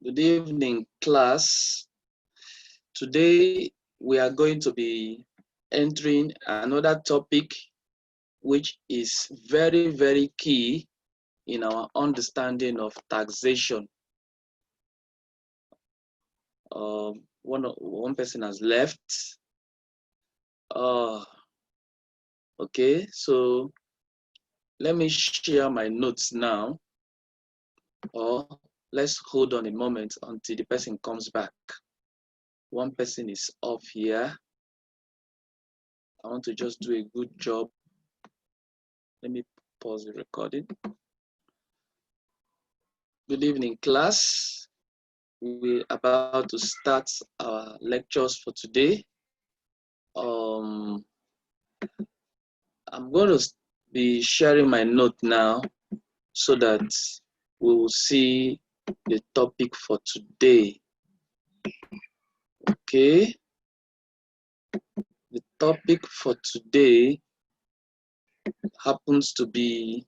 Good evening, class. Today we are going to be entering another topic which is very, very key in our understanding of taxation. One person has left. Okay, so let me share my notes now, or let's hold on a moment until the person comes back. One person is off here. I want to just do a good job. Let me pause the recording. Good evening, class. We're about to start our lectures for today. I'm going to be sharing my note now so that we will see the topic for today. Okay. The topic for today happens to be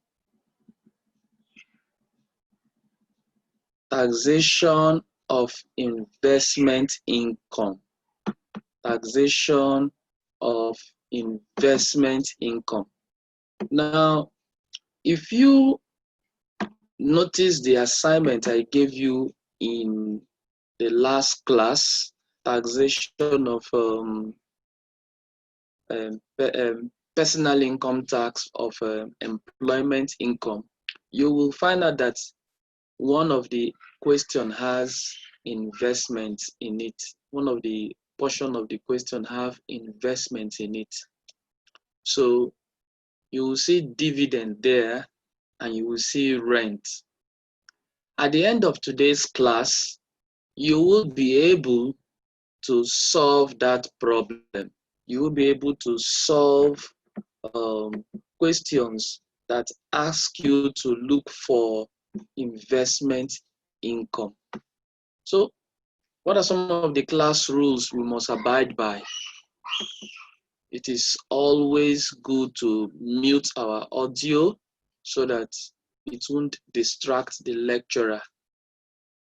taxation of investment income. Taxation of investment income. Now, if you notice the assignment I gave you in the last class, taxation of personal income tax of employment income, you will find out that one of the question has investment in it. One of the portion of the question have investment in it. So you will see dividend there and you will see rent. At the end of today's class, you will be able to solve that problem. You will be able to solve questions that ask you to look for investment income. So, what are some of the class rules we must abide by? It is always good to mute our audio so that it won't distract the lecturer.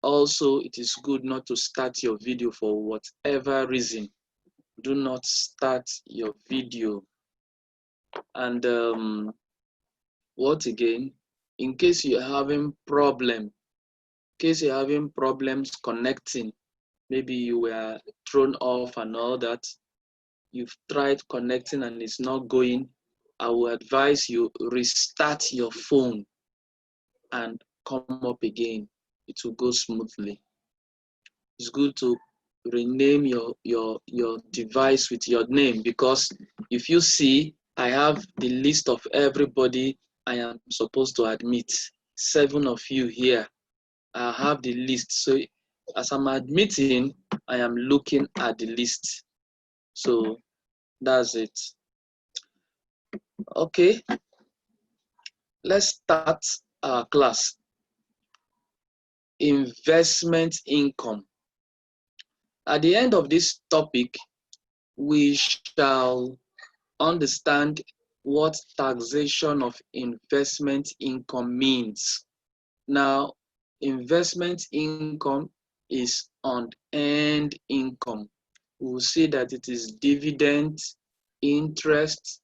Also, it is good not to start your video for whatever reason. Do not start your video. And what again? In case you're having problems connecting, maybe you were thrown off and all that, you've tried connecting and it's not going, I will advise you restart your phone and come up again. It will go smoothly. It's good to rename your device with your name, because if you see, I have the list of everybody I am supposed to admit. 7 of you here. I have the list. So as I'm admitting, I am looking at the list. So that's it. Okay. Let's start our class. Investment income. At the end of this topic, we shall understand what taxation of investment income means. Now, investment income is unearned income. We'll see that it is dividend, interest,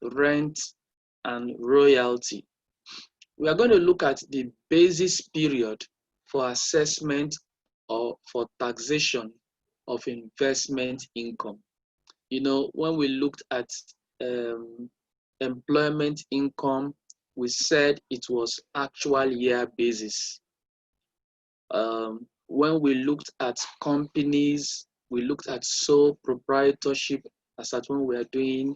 rent, and royalty. We are going to look at the basis period for assessment or for taxation of investment income. You know, when we looked at employment income, we said it was actual year basis. When we looked at companies, we looked at sole proprietorship, as at when we are doing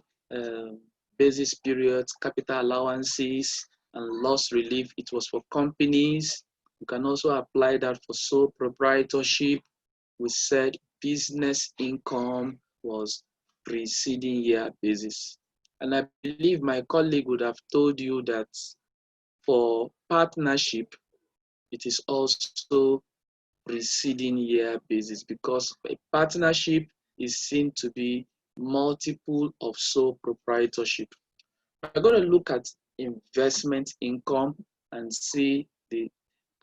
basis periods, capital allowances, and loss relief. It was for companies. You can also apply that for sole proprietorship. We said business income was preceding year basis. And I believe my colleague would have told you that for partnership, it is also preceding year basis, because a partnership is seen to be multiple of sole proprietorship. We're going to look at investment income and see the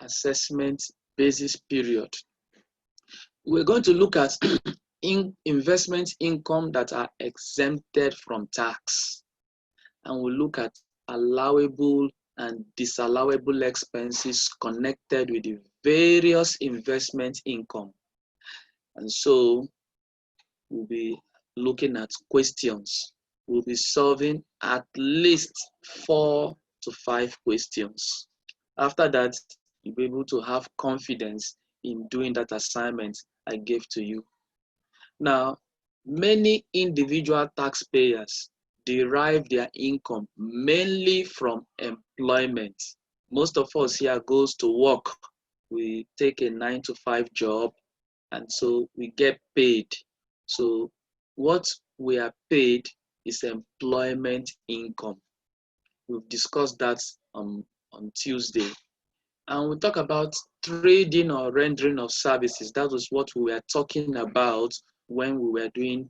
assessment basis period. We're going to look at investment income that are exempted from tax. And we'll look at allowable and disallowable expenses connected with the various investment income. And so we'll be looking at questions. We'll be solving at least 4 to 5 questions. After that, you'll be able to have confidence in doing that assignment I gave to you. Now, many individual taxpayers derive their income mainly from employment. Most of us here goes to work. We take a 9-to-5 job, and so we get paid. So what we are paid is employment income. We've discussed that on Tuesday. And we talk about trading or rendering of services. That was what we were talking about when we were doing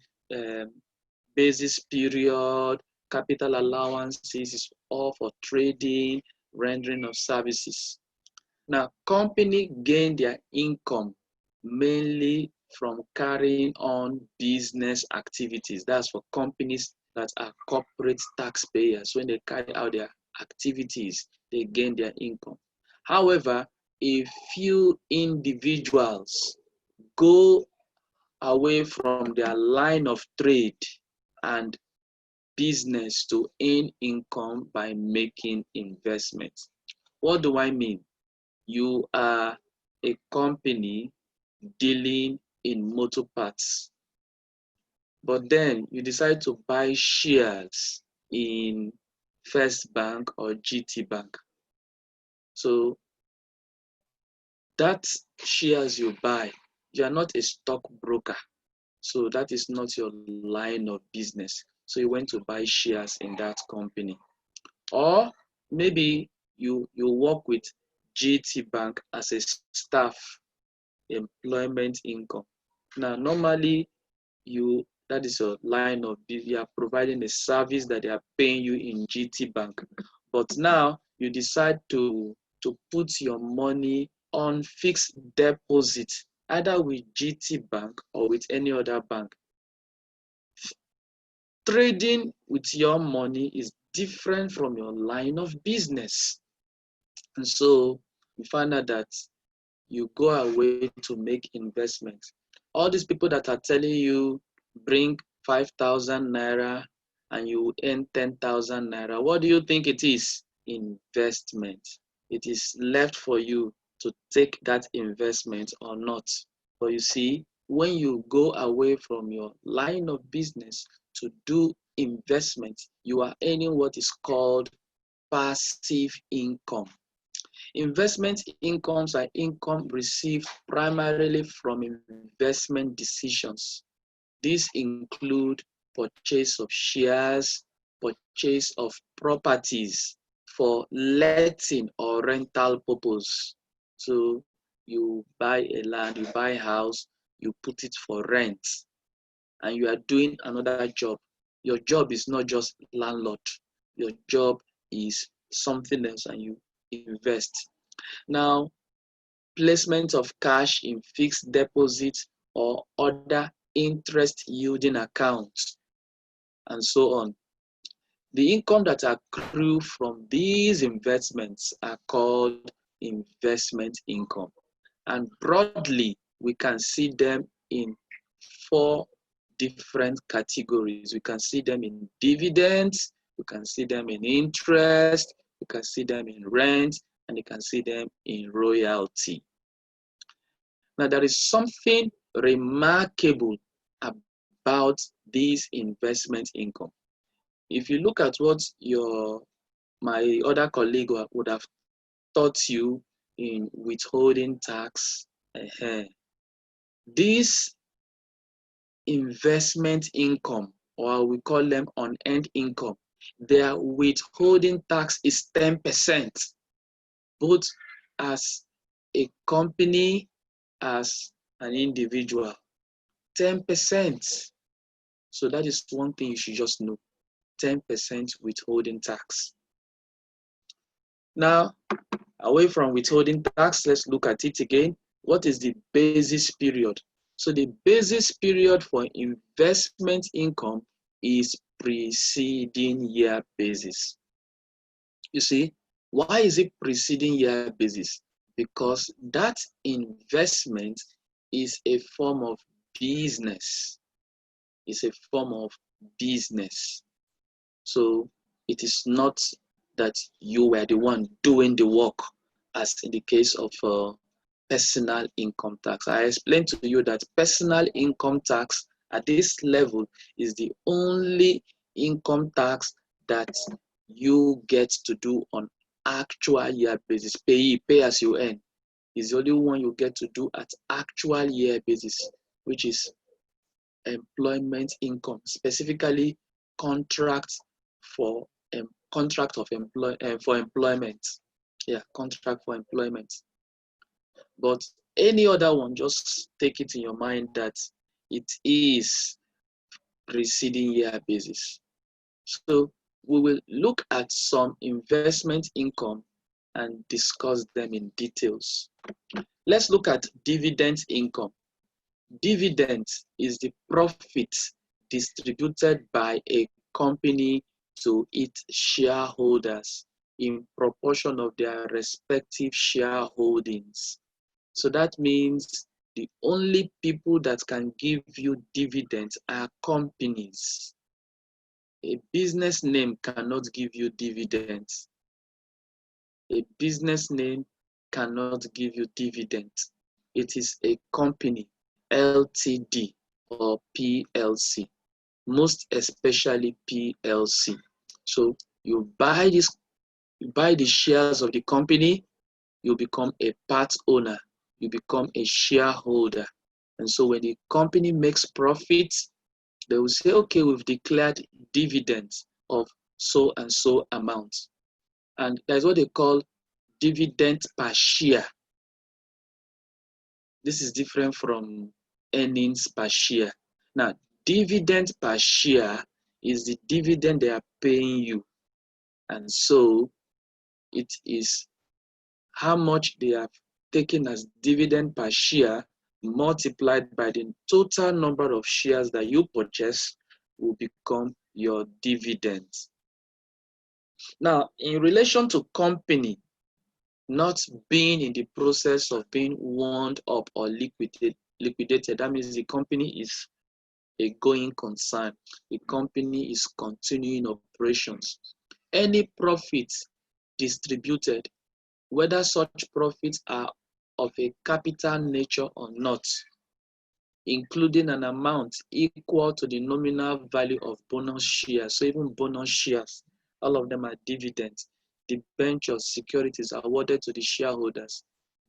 basis period, capital allowances, is all for trading, rendering of services. Now, company gain their income mainly from carrying on business activities. That's for companies that are corporate taxpayers. When they carry out their activities, they gain their income. However, a few individuals go away from their line of trade and business to earn income by making investments. What do I mean? You are a company dealing in motor parts, but then you decide to buy shares in First Bank or GT Bank. So that shares you buy, you are not a stockbroker. So that is not your line of business. So you went to buy shares in that company. Or maybe you work with GT Bank as a staff, employment income. Now, normally that is your line of business. You are providing a service that they are paying you in GT Bank. But now you decide to put your money on fixed deposit, either with GT Bank or with any other bank. Trading with your money is different from your line of business. And so you find out that you go away to make investments. All these people that are telling you bring 5,000 naira and you earn 10,000 naira, what do you think it is? Investment. It is left for you to take that investment or not. But you see, when you go away from your line of business to do investment, you are earning what is called passive income. Investment incomes are income received primarily from investment decisions. These include purchase of shares, purchase of properties for letting or rental purpose. So you buy a land, you buy a house, you put it for rent, and you are doing another job. Your job is not just landlord. Your job is something else, and you invest. Now, placement of cash in fixed deposits or other interest yielding accounts, and so on. The income that accrue from these investments are called investment income. And broadly, we can see them in 4 different categories. We can see them in dividends, we can see them in interest, we can see them in rent, and you can see them in royalty. Now, there is something remarkable about this investment income. If you look at what my other colleague would have taught you in withholding tax, this investment income, or we call them unearned income, their withholding tax is 10%, both as a company, as an individual. 10%. So that is one thing you should just know. 10% withholding tax. Now, away from withholding tax, let's look at it again. What is the basis period? So the basis period for investment income is preceding year basis. You see, why is it preceding year basis? Because that investment is a form of business. It's a form of business. So it is not that you were the one doing the work, as in the case of personal income tax. I explained to you that personal income tax at this level is the only income tax that you get to do on actual year basis. Pay as you earn is the only one you get to do at actual year basis, which is employment income, specifically contracts for for employment. Yeah, contract for employment. But any other one, just take it in your mind that it is preceding year basis. So we will look at some investment income and discuss them in details. Let's look at dividend income. Dividend is the profit distributed by a company to its shareholders in proportion of their respective shareholdings. So that means the only people that can give you dividends are companies. A business name cannot give you dividends. A business name cannot give you dividends. It is a company, LTD or PLC, most especially PLC. So you buy the shares of the company, you become a part owner, you become a shareholder. And so when the company makes profits, they will say, okay, we've declared dividends of so and so amount. And that's what they call dividend per share. This is different from earnings per share. Now, dividend per share is the dividend they are paying you. And so it is how much they have taken as dividend per share multiplied by the total number of shares that you purchase will become your dividend. Now, in relation to company not being in the process of being wound up or liquidated, that means the company is a going concern. The company is continuing operations. Any profits distributed, whether such profits are of a capital nature or not, including an amount equal to the nominal value of bonus shares. So even bonus shares, all of them are dividends. Debentures, securities awarded to the shareholders.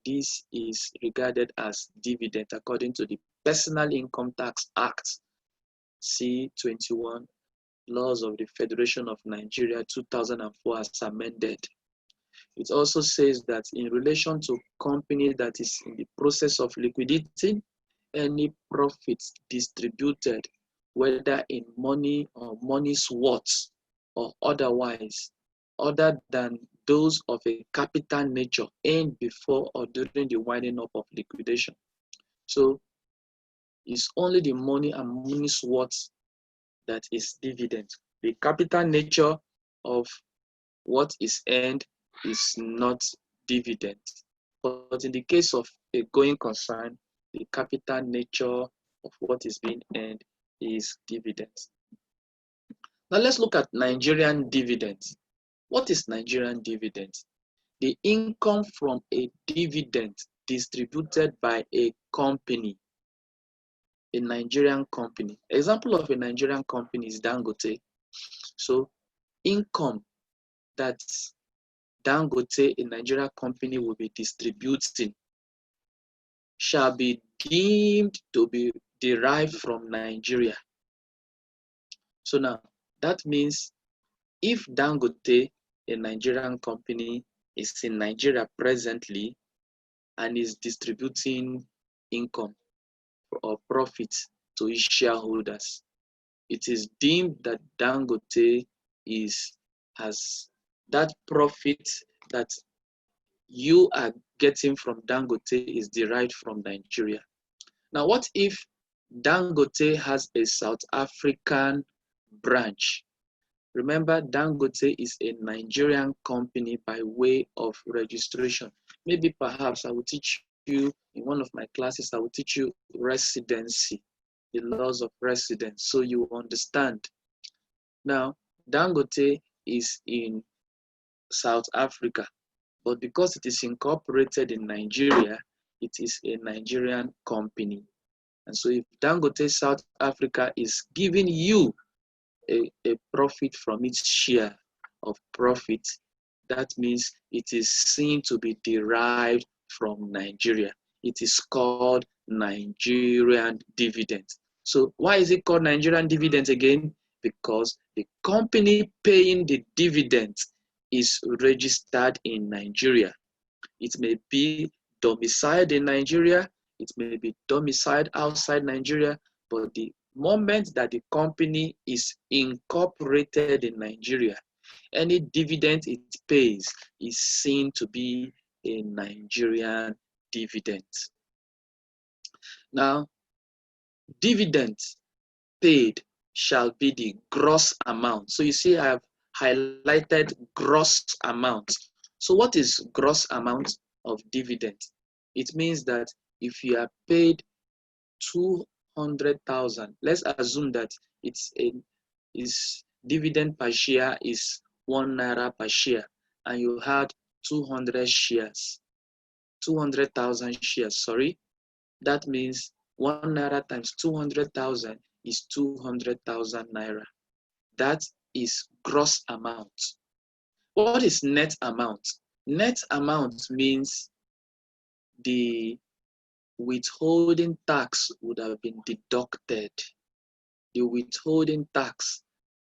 This is regarded as dividend according to the Personal Income Tax Act, C-21, Laws of the Federation of Nigeria 2004 as amended. It also says that in relation to company that is in the process of liquidating, any profits distributed, whether in money or money's worth or otherwise, other than those of a capital nature earned before or during the winding up of liquidation. So it's only the money and money's worth that is dividend. The capital nature of what is earned is not dividend. But in the case of a going concern, the capital nature of what is being earned is dividends. Now let's look at Nigerian dividends. What is Nigerian dividend? The income from a dividend distributed by a company, a Nigerian company. Example of a Nigerian company is Dangote. So income that Dangote, a Nigerian company, will be distributing shall be deemed to be derived from Nigeria. So now that means if Dangote, a Nigerian company, is in Nigeria presently and is distributing income or profits to its shareholders, it is deemed that Dangote has that profit that you are getting from Dangote is derived from Nigeria. Now, what if Dangote has a South African branch? Remember, Dangote is a Nigerian company by way of registration. Maybe perhaps I will teach you in one of my classes, I will teach you residency, the laws of residence, so you understand. Now, Dangote is in South Africa, but because it is incorporated in Nigeria, it is a Nigerian company. And so if Dangote South Africa is giving you a profit from its share of profit, that means it is seen to be derived from Nigeria. It is called Nigerian dividend. So why is it called Nigerian dividend again? Because the company paying the dividend is registered in Nigeria. It may be domiciled in Nigeria, it may be domiciled outside Nigeria, but the moment that the company is incorporated in Nigeria, any dividend it pays is seen to be a Nigerian dividend. Now, dividends paid shall be the gross amount. So you see I have highlighted gross amount. So what is gross amount of dividend? It means that if you are paid 200,000, let's assume that its dividend per share is 1 naira per share, and you had 200 shares, 200,000 shares, sorry. That means 1 naira times 200,000 is 200,000 naira. That is gross amount. What is net amount? Net amount means the withholding tax would have been deducted. The withholding tax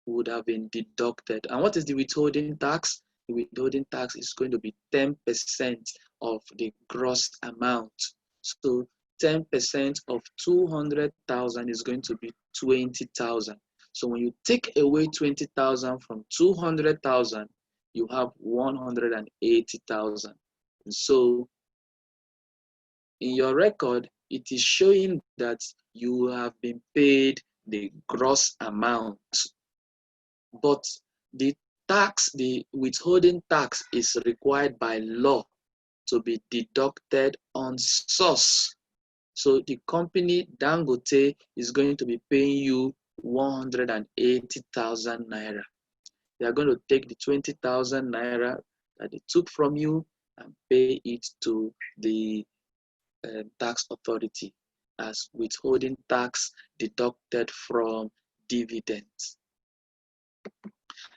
would have been deducted. And what is the withholding tax? The withholding tax is going to be 10% of the gross amount. So 10% of 200,000 is going to be 20,000. So when you take away 20,000 from 200,000, you have 180,000. And so in your record, it is showing that you have been paid the gross amount. But the tax, the withholding tax, is required by law to be deducted on source. So the company Dangote is going to be paying you 180,000 naira. They are going to take the 20,000 naira that they took from you and pay it to the tax authority as withholding tax deducted from dividends.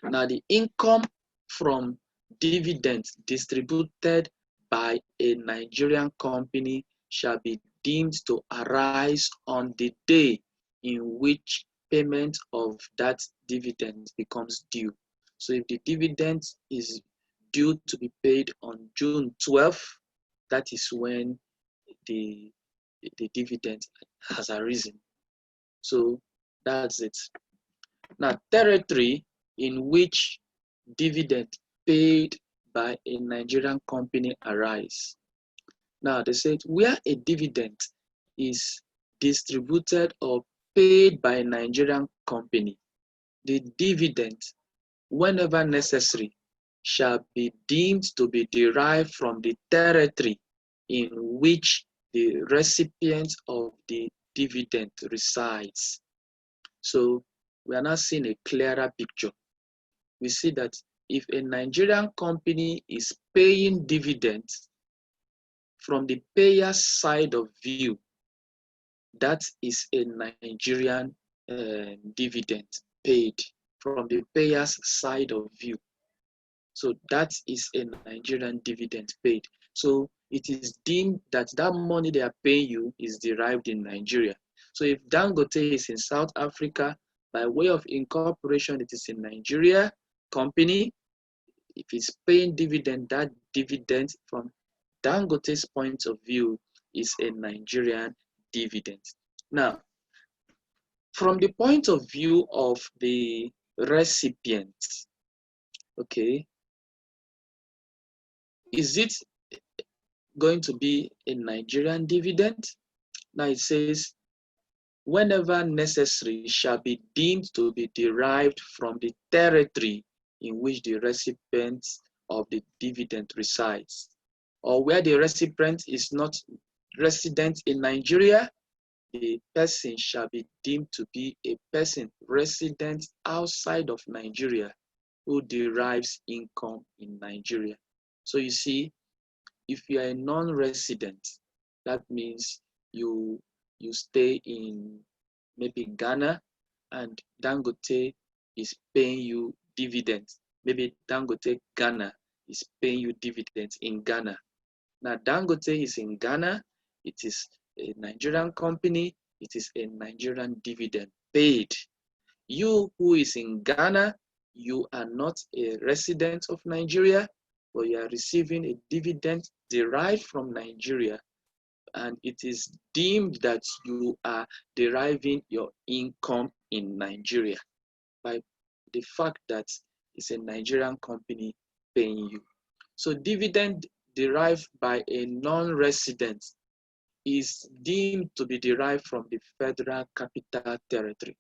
Now, the income from dividends distributed by a Nigerian company shall be deemed to arise on the day in which payment of that dividend becomes due. So if the dividend is due to be paid on June 12th, that is when the dividend has arisen. So that's it. Now, territory in which dividend paid by a Nigerian company arise. Now, they said where a dividend is distributed or paid by a Nigerian company, the dividend, whenever necessary, shall be deemed to be derived from the territory in which the recipient of the dividend resides. So we are now seeing a clearer picture. We see that if a Nigerian company is paying dividends from the payer's side of view, that is a Nigerian dividend paid from the payer's side of view. So that is a Nigerian dividend paid. So it is deemed that that money they are paying you is derived in Nigeria. So if Dangote is in South Africa, by way of incorporation, it is in Nigeria company. If it's paying dividend, that dividend from Dangote's point of view is a Nigerian dividend. Now, from the point of view of the recipient, okay, is it going to be a Nigerian dividend Now it says, whenever necessary shall be deemed to be derived from the territory in which the recipient of the dividend resides, or where the recipient is not resident in Nigeria, the person shall be deemed to be a person resident outside of Nigeria who derives income in Nigeria. So you see, if you are a non-resident, that means you stay in maybe Ghana, and Dangote is paying you dividends. Maybe Dangote Ghana is paying you dividends in Ghana. Now Dangote is in Ghana, it is a Nigerian company, it is a Nigerian dividend paid. You who is in Ghana, you are not a resident of Nigeria, but you are receiving a dividend derived from Nigeria, and it is deemed that you are deriving your income in Nigeria by the fact that it's a Nigerian company paying you. So dividend derived by a non-resident is deemed to be derived from the Federal Capital Territory.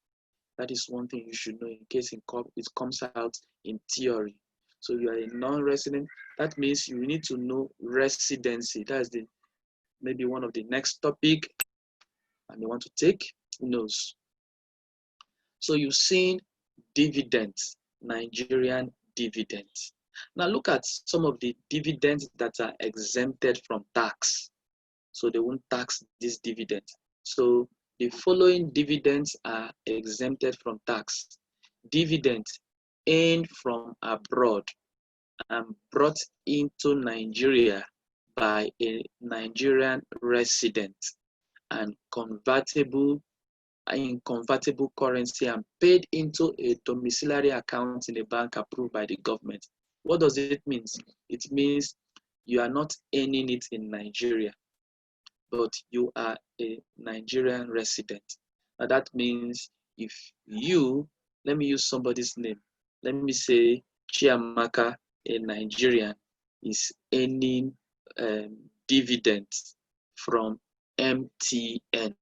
That is one thing you should know in case it comes out in theory. So you are a non-resident. That means you need to know residency. That's maybe one of the next topic and you want to take notes. So you've seen dividends, Nigerian dividends. Now look at some of the dividends that are exempted from tax. So they won't tax this dividend. So the following dividends are exempted from tax. Dividends earned from abroad and brought into Nigeria by a Nigerian resident and convertible in convertible currency and paid into a domiciliary account in a bank approved by the government. What does it mean? It means you are not earning it in Nigeria, but you are a Nigerian resident. And that means if you, let me use somebody's name, let me say Chiamaka, a Nigerian, is earning dividends from MTN.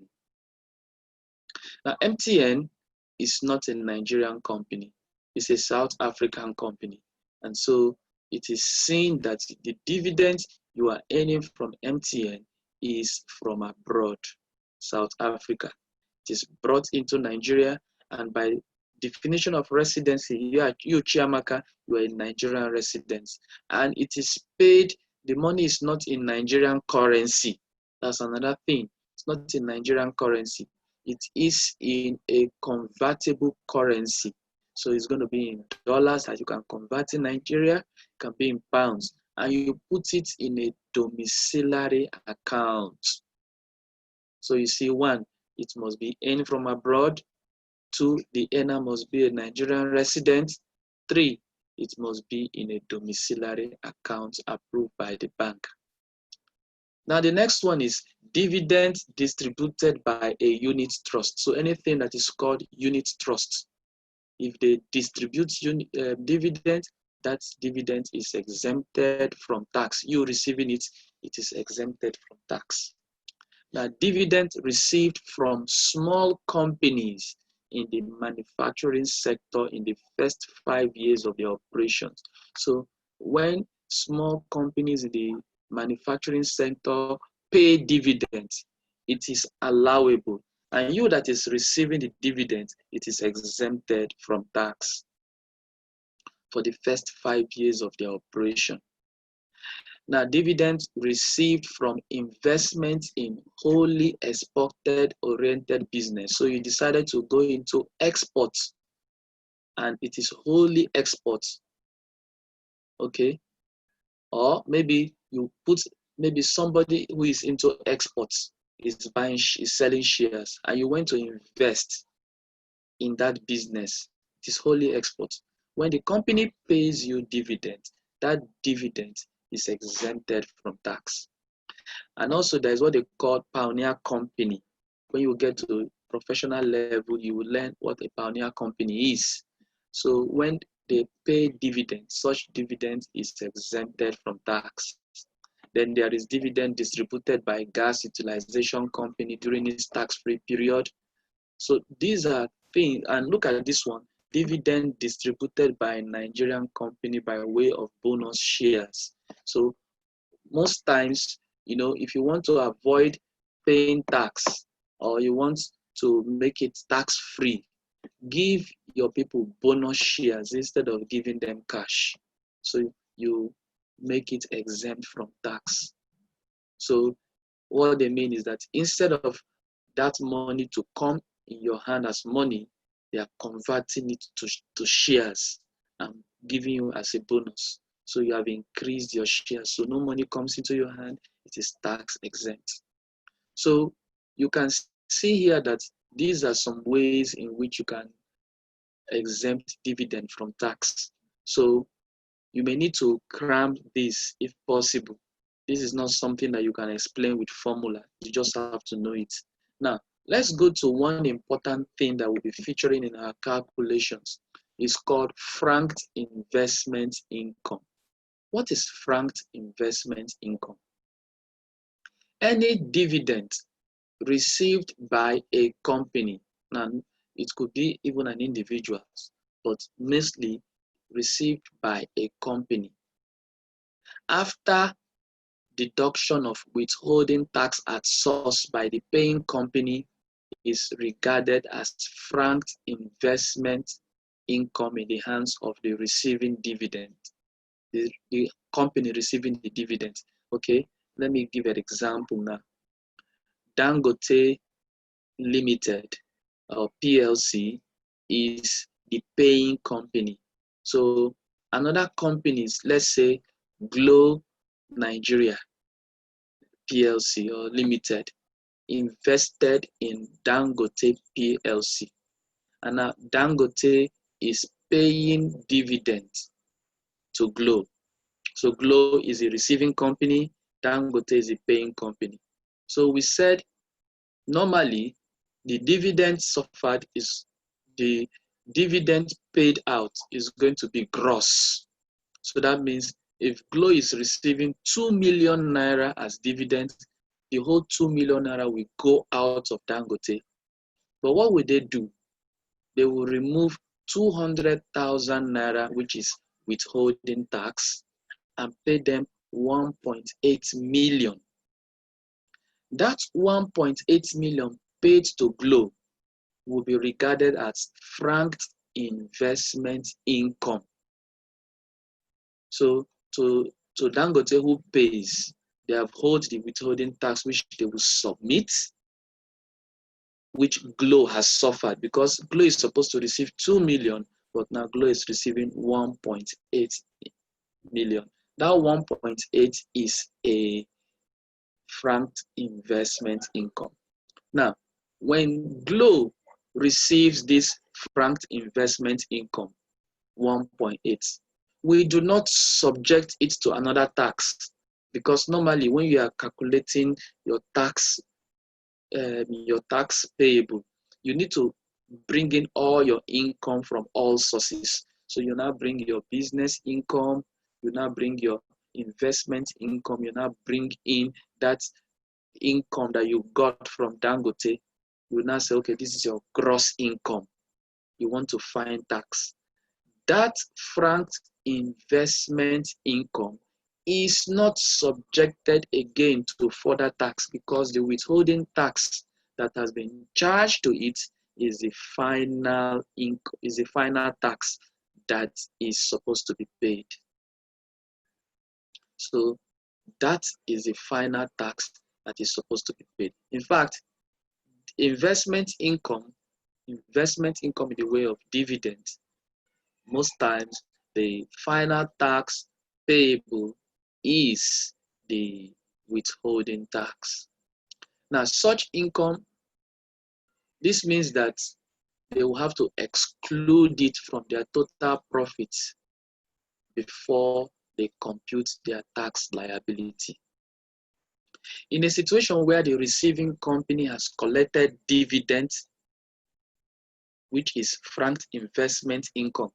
Now, MTN is not a Nigerian company. It's a South African company. And so it is seen that the dividends you are earning from MTN is from abroad, South Africa. It is brought into Nigeria, and by definition of residency, you Chiamaka, you are a Nigerian resident. And it is paid, the money is not in Nigerian currency. That's another thing. It's not in Nigerian currency. It is in a convertible currency. So it's going to be in dollars that you can convert in Nigeria, it can be in pounds, and you put it in a domiciliary account. So you see, one, it must be earned from abroad. Two, the earner must be a Nigerian resident. Three, it must be in a domiciliary account approved by the bank. Now the next one is dividends distributed by a unit trust. So anything that is called unit trust, if they distribute dividend, that dividend is exempted from tax. You receiving it, it is exempted from tax. Now dividend received from small companies in the manufacturing sector in the first 5 years of their operations. So when small companies in the manufacturing sector pay dividends, it is allowable. And you that is receiving the dividend, it is exempted from tax for the first 5 years of their operation. Now, dividends received from investments in wholly exported-oriented business. So you decided to go into exports, and it is wholly exports, okay? Or maybe you put, maybe somebody who is into exports is selling shares, and you went to invest in that business. It is wholly exports. When the company pays you dividend, that dividend is exempted from tax. And also there's what they call pioneer company. When you get to professional level, you will learn what a pioneer company is. So when they pay dividends, such dividend is exempted from tax. Then there is dividend distributed by gas utilization company during its tax-free period. So these are things, and look at this one, dividend distributed by Nigerian company by way of bonus shares. So most times, if you want to avoid paying tax or you want to make it tax-free, give your people bonus shares instead of giving them cash. So you make it exempt from tax. So what they mean is that instead of that money to come in your hand as money, they are converting it to shares and giving you as a bonus. So you have increased your shares. So no money comes into your hand, it is tax exempt. So you can see here that these are some ways in which you can exempt dividend from tax. So you may need to cram this if possible. This is not something that you can explain with formula. You just have to know it. Now, let's go to one important thing that will be featuring in our calculations. It's called franked investment income. What is franked investment income? Any dividend received by a company, and it could be even an individual, but mostly received by a company, after deduction of withholding tax at source by the paying company, is regarded as franked investment income in the hands of the receiving dividend, the company receiving the dividend. Okay, let me give an example now. Dangote Limited or PLC is the paying company. So another companies, let's say Glow Nigeria PLC or Limited, invested in Dangote PLC. And now Dangote is paying dividends to Glow. So Glow is a receiving company, Dangote is a paying company. So we said normally the dividend suffered is the dividend paid out is going to be gross. So that means if Glow is receiving 2 million naira as dividend, the whole 2 million naira will go out of Dangote. But what will they do? They will remove 200,000 naira, which is withholding tax, and pay them 1.8 million. That 1.8 million paid to Glow will be regarded as franked investment income. So to Dangote, who pays, they have held the withholding tax which they will submit, which Glow has suffered, because Glow is supposed to receive 2 million, but now Glow is receiving 1.8 million. That 1.8 is a franked investment income. Now, when Glow receives this franked investment income, 1.8, we do not subject it to another tax, because normally when you are calculating your tax payable, you need to bring in all your income from all sources. So you now bring your business income, you now bring your investment income, you now bring in that income that you got from Dangote. You now say, okay, this is your gross income. You want to find tax. That franked investment income is not subjected again to further tax, because the withholding tax that has been charged to it is the final tax that is supposed to be paid. So that is the final tax that is supposed to be paid. In fact, investment income in the way of dividends, most times the final tax payable is the withholding tax. Now, such income, this means that they will have to exclude it from their total profits before they compute their tax liability. In a situation where the receiving company has collected dividends, which is franked investment income,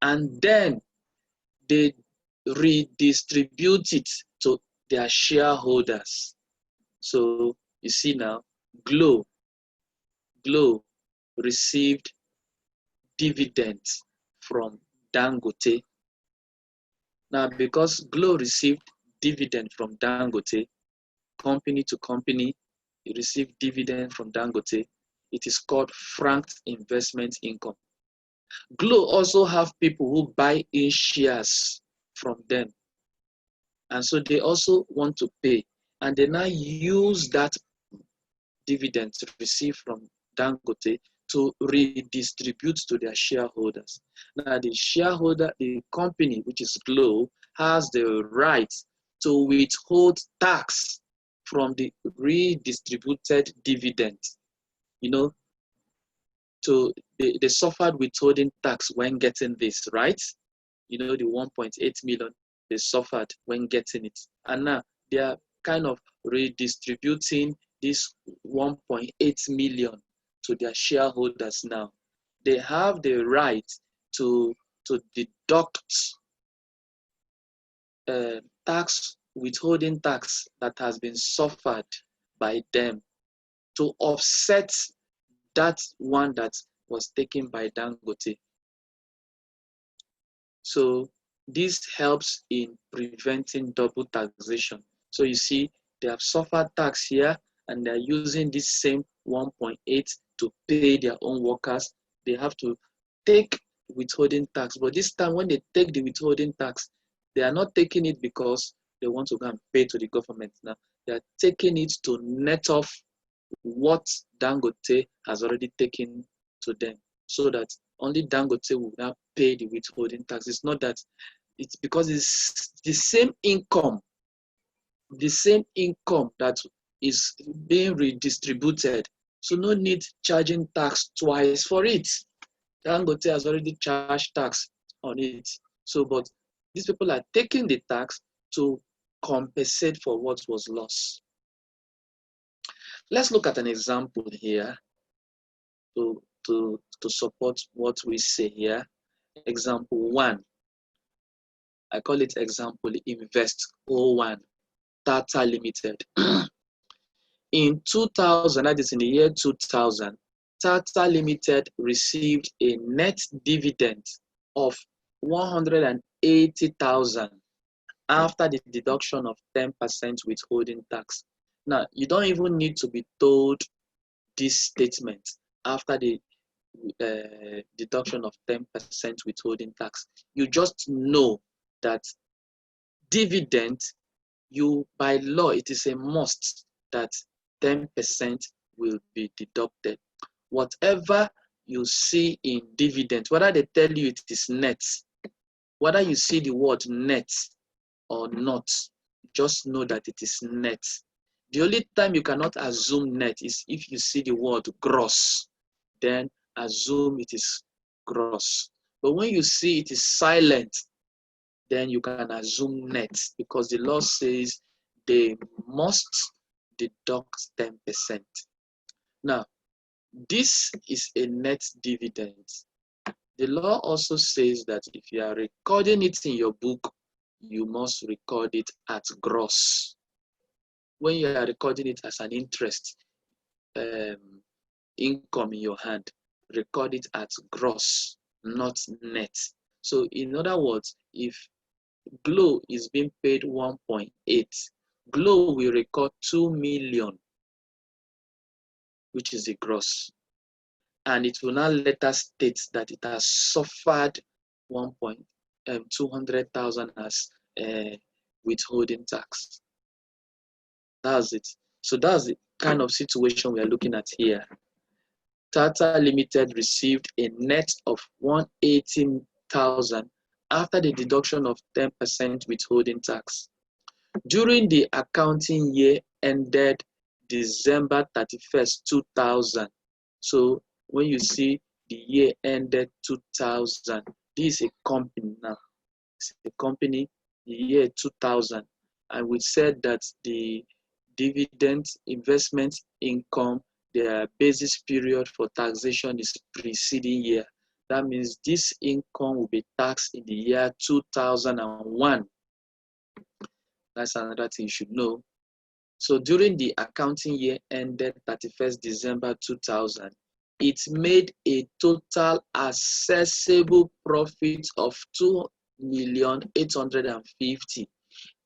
and then they redistribute it to their shareholders. So you see now, Glo received dividends from Dangote. Now, because Glo received dividend from Dangote, company to company, you receive dividend from Dangote, it is called franked investment income. Glo also have people who buy in shares from them. And so they also want to pay. And they now use that dividend to receive from Dangote to redistribute to their shareholders. Now the shareholder, the company, which is Glo, has the right to withhold tax from the redistributed dividend. You know, so they suffered withholding tax when getting this, right? You know, the 1.8 million they suffered when getting it. And now they are kind of redistributing this 1.8 million to their shareholders now. They have the right to deduct tax, withholding tax that has been suffered by them to offset that one that was taken by Dangote. So this helps in preventing double taxation. So you see, they have suffered tax here and they're using this same 1.8 to pay their own workers. They have to take withholding tax. But this time when they take the withholding tax, they are not taking it because they want to go and pay to the government. Now, they are taking it to net off what Dangote has already taken to them, so that only Dangote will now pay the withholding tax. It's not that, it's because it's the same income that is being redistributed. So no need charging tax twice for it. Dangote has already charged tax on it. So, but these people are taking the tax to compensate for what was lost. Let's look at an example here to support what we say here. Example 1. I call it example Invest 01, Tata Limited. In 2000, that is in the year 2000, Tata Limited received a net dividend of 180,000 after the deduction of 10% withholding tax. Now, you don't even need to be told this statement after the deduction of 10% withholding tax. You just know that dividend, by law, it is a must that 10% will be deducted. Whatever you see in dividend, whether they tell you it is net, whether you see the word net or not, just know that it is net. The only time you cannot assume net is if you see the word gross, then assume it is gross. But when you see it is silent, then you can assume net, because the law says they must deduct 10%. Now, this is a net dividend. The law also says that if you are recording it in your book, you must record it at gross. When you are recording it as an interest income in your hand, record it at gross, not net. So in other words, if Glo is being paid 1.8, Glo will record 2 million, which is the gross. And it will now later state that it has suffered 200,000 as withholding tax. That's it. So that's the kind of situation we are looking at here. Tata Limited received a net of 180,000 after the deduction of 10% withholding tax. During the accounting year ended December 31st, 2000. So when you see the year ended 2000, this is a company now. It's a company, the year 2000. And we said that the dividend investment income, their basis period for taxation is preceding year. That means this income will be taxed in the year 2001. That's another thing you should know. So during the accounting year ended 31st December 2000, it made a total accessible profit of 2,850,000,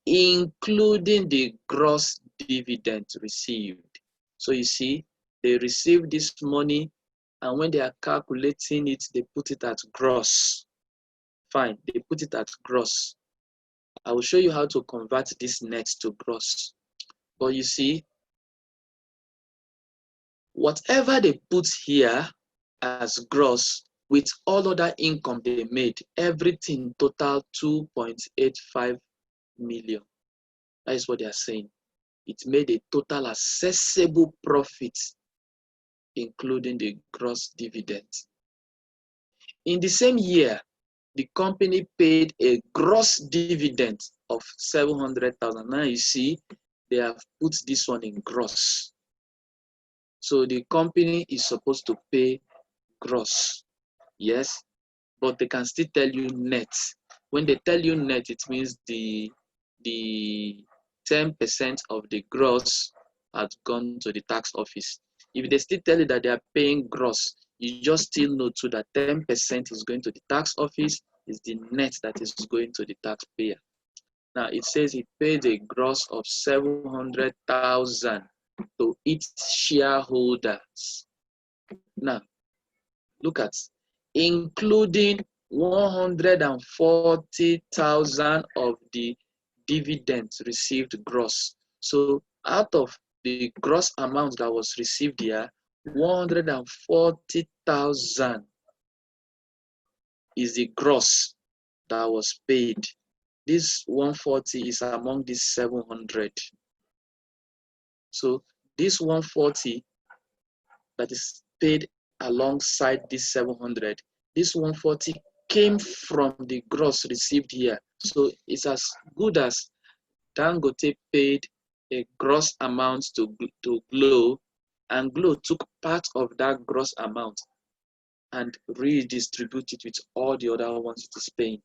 including the gross dividend received. So you see, they received this money, and when they are calculating it, they put it at gross. Fine, they put it at gross. I will show you how to convert this net to gross. But you see, whatever they put here as gross with all other income they made, everything total 2.85 million. That is what they are saying. It made a total accessible profit, including the gross dividend. In the same year, the company paid a gross dividend of 700,000. Now you see, they have put this one in gross. So the company is supposed to pay gross, yes, but they can still tell you net. When they tell you net, it means the 10% of the gross has gone to the tax office. If they still tell you that they are paying gross, you just still know too that 10% is going to the tax office, is the net that is going to the taxpayer. Now it says he paid a gross of 700,000 to its shareholders. Now look at, including 140,000 of the dividends received gross. So out of the gross amount that was received here, 140,000 is the gross that was paid. This 140 is among these 700. So this 140 that is paid alongside this 700, this 140 came from the gross received here. So it's as good as Dangote paid a gross amount to Glo, and Glo took part of that gross amount and redistributed it with all the other ones it is paying.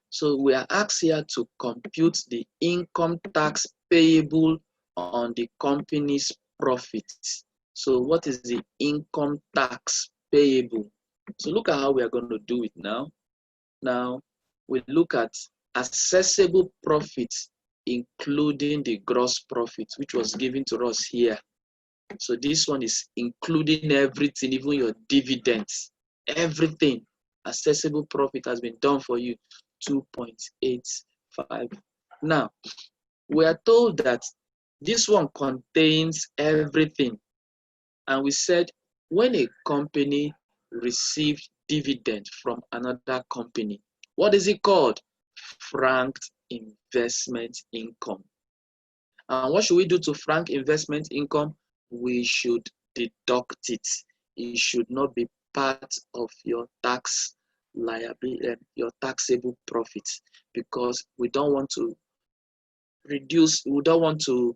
So we are asked here to compute the income tax payable on the company's profits. So what is the income tax payable? So look at how we are going to do it now. Now we look at accessible profits, including the gross profit, which was given to us here. So this one is including everything, even your dividends, everything. Accessible profit has been done for you, 2.85. Now, we are told that this one contains everything. And we said when a company receives dividend from another company, what is it called? Franked investment income. And what should we do to frank investment income? We should deduct it. It should not be part of your tax liability, your taxable profits, because we don't want to reduce, we don't want to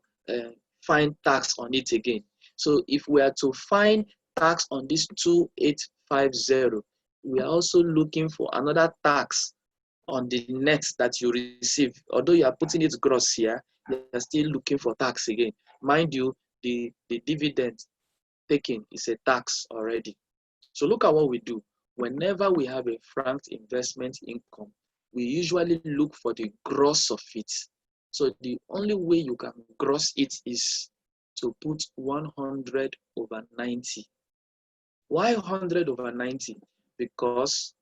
find tax on it again. So if we are to find tax on this 2850, we are also looking for another tax on the net that you receive. Although you are putting it gross here, you are still looking for tax again. Mind you, the dividend taken is a tax already. So look at what we do. Whenever we have a franked investment income, we usually look for the gross of it. So the only way you can gross it is to put 100 over 90. Why 100 over 90? Because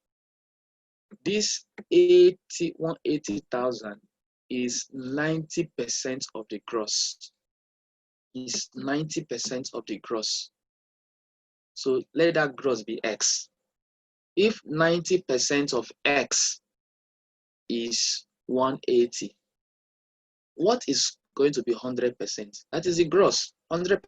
this 180,000 is 90% of the gross. Is 90% of the gross. So let that gross be X. If 90% of X is 180, what is going to be 100%? That is the gross. 100%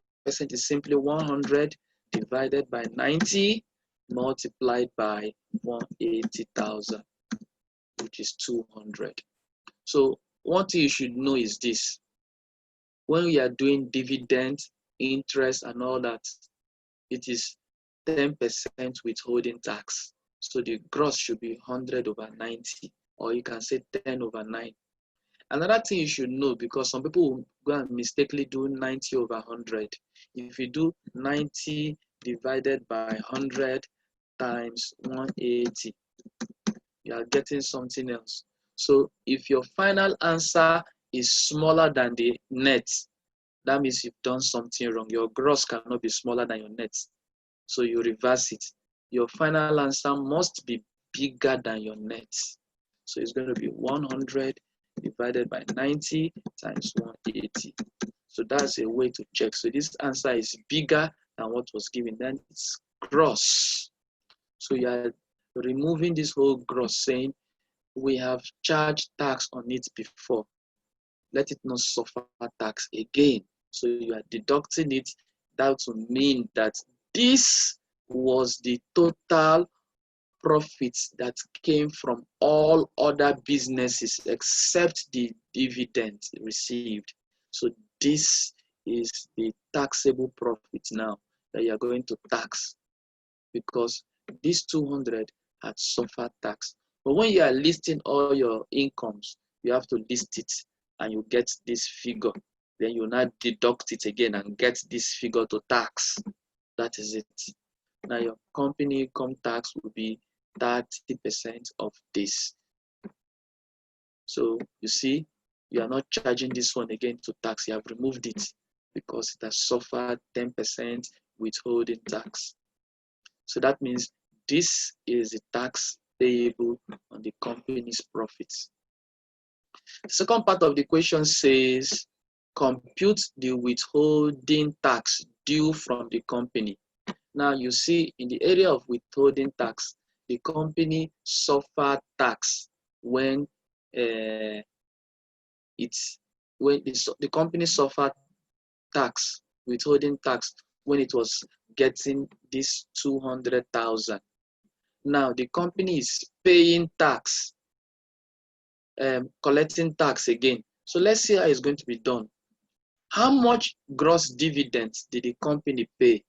is simply 100 divided by 90 multiplied by 180,000, which is 200. So one thing you should know is this. When we are doing dividend, interest, and all that, it is 10% withholding tax. So the gross should be 100 over 90, or you can say 10 over 9. Another thing you should know, because some people will go and mistakenly do 90 over 100. If you do 90 divided by 100 times 180, you are getting something else. So if your final answer is smaller than the net, that means you've done something wrong. Your gross cannot be smaller than your net. So you reverse it. Your final answer must be bigger than your net. So it's going to be 100 divided by 90 times 180. So that's a way to check. So this answer is bigger than what was given. Then it's gross. So you are removing this whole gross, saying we have charged tax on it before. Let it not suffer tax again. So you are deducting it. That will mean that this was the total profits that came from all other businesses except the dividend received. So this is the taxable profit now that you are going to tax, because this 200 had suffered tax. But when you are listing all your incomes, you have to list it and you get this figure. Then you now deduct it again and get this figure to tax. That is it. Now your company income tax will be 30% of this. So you see, you are not charging this one again to tax. You have removed it because it has suffered 10% withholding tax. So that means this is the tax payable on the company's profits. The second part of the question says, compute the withholding tax due from the company. Now you see, in the area of withholding tax, the company suffered tax when the company suffered tax, withholding tax, when it was getting this 200,000. Now the company is paying tax, collecting tax again. So let's see how it's going to be done. How much gross dividends did the company pay?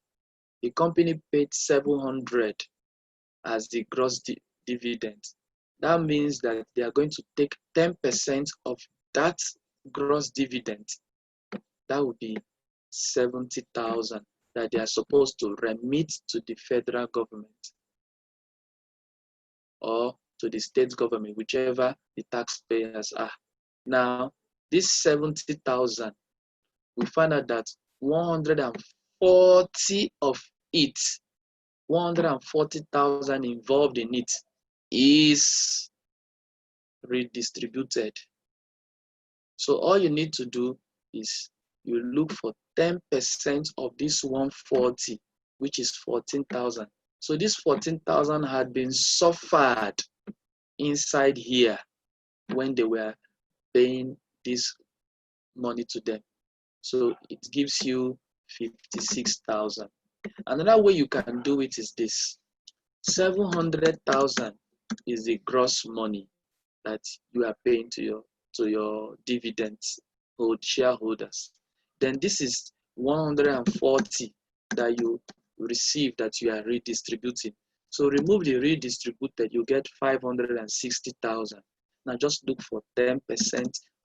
The company paid 700 as the gross dividend. That means that they are going to take 10% of that gross dividend. That would be 70,000 that they are supposed to remit to the federal government or to the state government, whichever the taxpayers are. Now, this 70,000, we find out that 140 of it, 140,000 involved in it, is redistributed. So all you need to do is you look for 10% of this 140, which is 14,000. So this 14,000 had been suffered inside here when they were paying this money to them. So it gives you 56,000. Another way you can do it is this. 700,000 is the gross money that you are paying to your dividends shareholders. Then this is 140 that you receive that you are redistributing. So remove the redistributed, you get 560,000. Now just look for 10%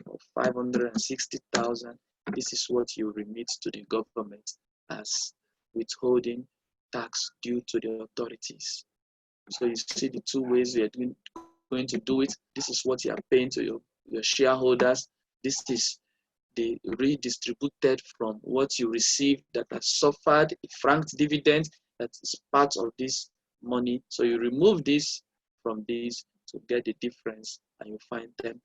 of 560,000. This is what you remit to the government as withholding tax due to the authorities. So you see the two ways you are going to do it. This is what you are paying to your shareholders. This is the redistributed from what you received that has suffered a franked dividend that is part of this money. So you remove this from this to get the difference and you find 10%.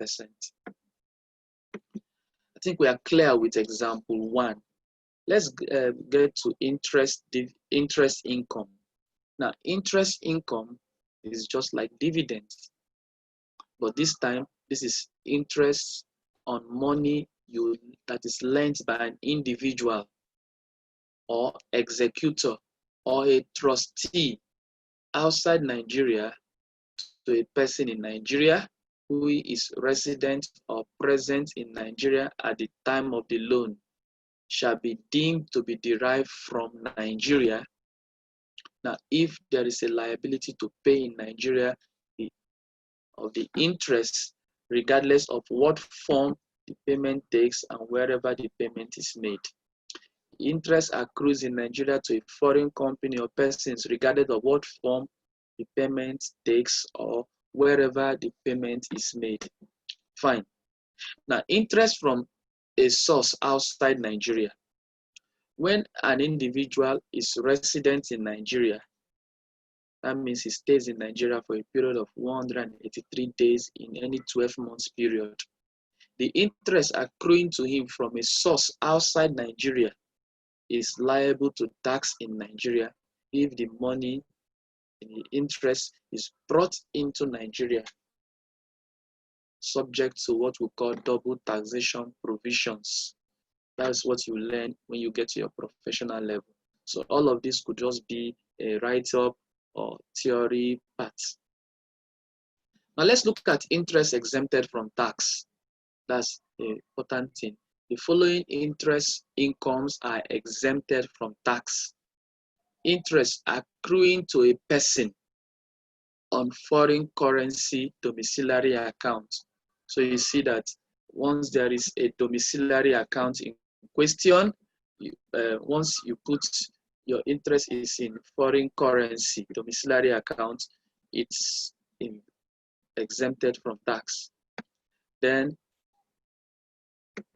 I think we are clear with example 1. Let's get to interest income. Now, interest income is just like dividends, but this time, this is interest on money that is lent by an individual or executor or a trustee outside Nigeria to a person in Nigeria who is resident or present in Nigeria at the time of the loan shall be deemed to be derived from Nigeria. Now, if there is a liability to pay in Nigeria of the interest regardless of what form the payment takes and wherever the payment is made. Interest accrues in Nigeria to a foreign company or persons regardless of what form the payment takes or wherever the payment is made. Fine. Now, interest from a source outside Nigeria. When an individual is resident in Nigeria, that means he stays in Nigeria for a period of 183 days in any 12 months period. The interest accruing to him from a source outside Nigeria is liable to tax in Nigeria if the money in the interest is brought into Nigeria, subject to what we call double taxation provisions. That's what you learn when you get to your professional level. So all of this could just be a write-up or theory part. Now let's look at interest exempted from tax. That's the important thing. The following interest incomes are exempted from tax. Interest accruing to a person on foreign currency domiciliary account. So you see that once there is a domiciliary account in question, once you put your interest is in foreign currency domiciliary account, it's exempted from tax. Then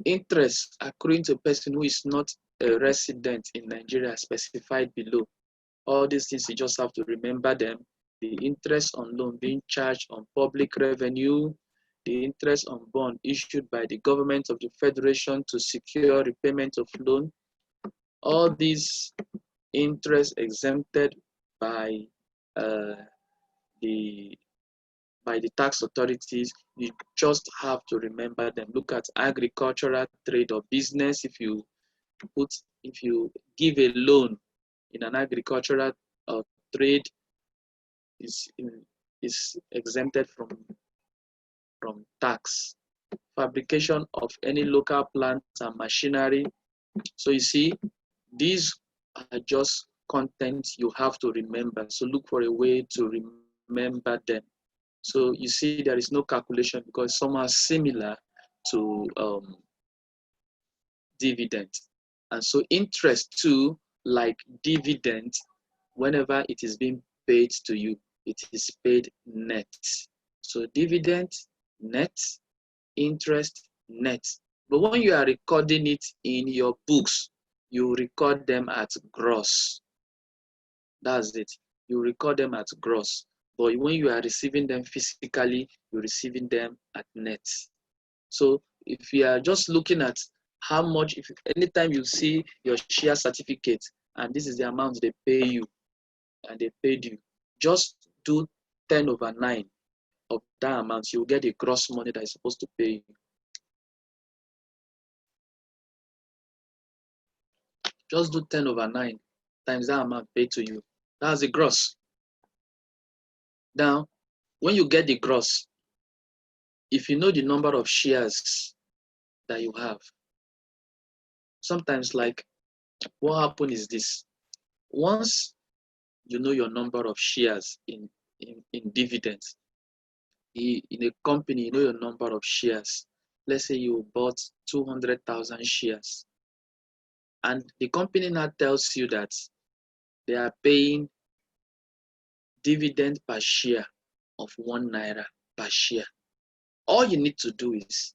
interest accruing to a person who is not a resident in Nigeria specified below. All these things, you just have to remember them. The interest on loan being charged on public revenue, the interest on bond issued by the government of the Federation to secure repayment of loan. All these interest exempted by the tax authorities, you just have to remember them. Look at agricultural trade or business. If you give a loan in an agricultural trade, is exempted from tax. Fabrication of any local plants and machinery. So you see, these are just contents you have to remember. So look for a way to remember them. So you see, there is no calculation because some are similar to dividend. And so interest too, like dividend, whenever it is being paid to you, it is paid net. So dividend, net, interest, net. But when you are recording it in your books, you record them at gross. That's it. You record them at gross. But when you are receiving them physically, you're receiving them at net. So if you are just looking at how much, if anytime you see your share certificate and this is the amount they pay you and they paid you, just do 10/9 of that amount. You'll get the gross money that is supposed to pay you. Just do 10/9 times that amount paid to you. That's the gross. Now, when you get the gross, if you know the number of shares that you have, sometimes like what happens is this. Once you know your number of shares in dividends, in a company, you know your number of shares. Let's say you bought 200,000 shares. And the company now tells you that they are paying dividend per share of 1 naira per share. All you need to do is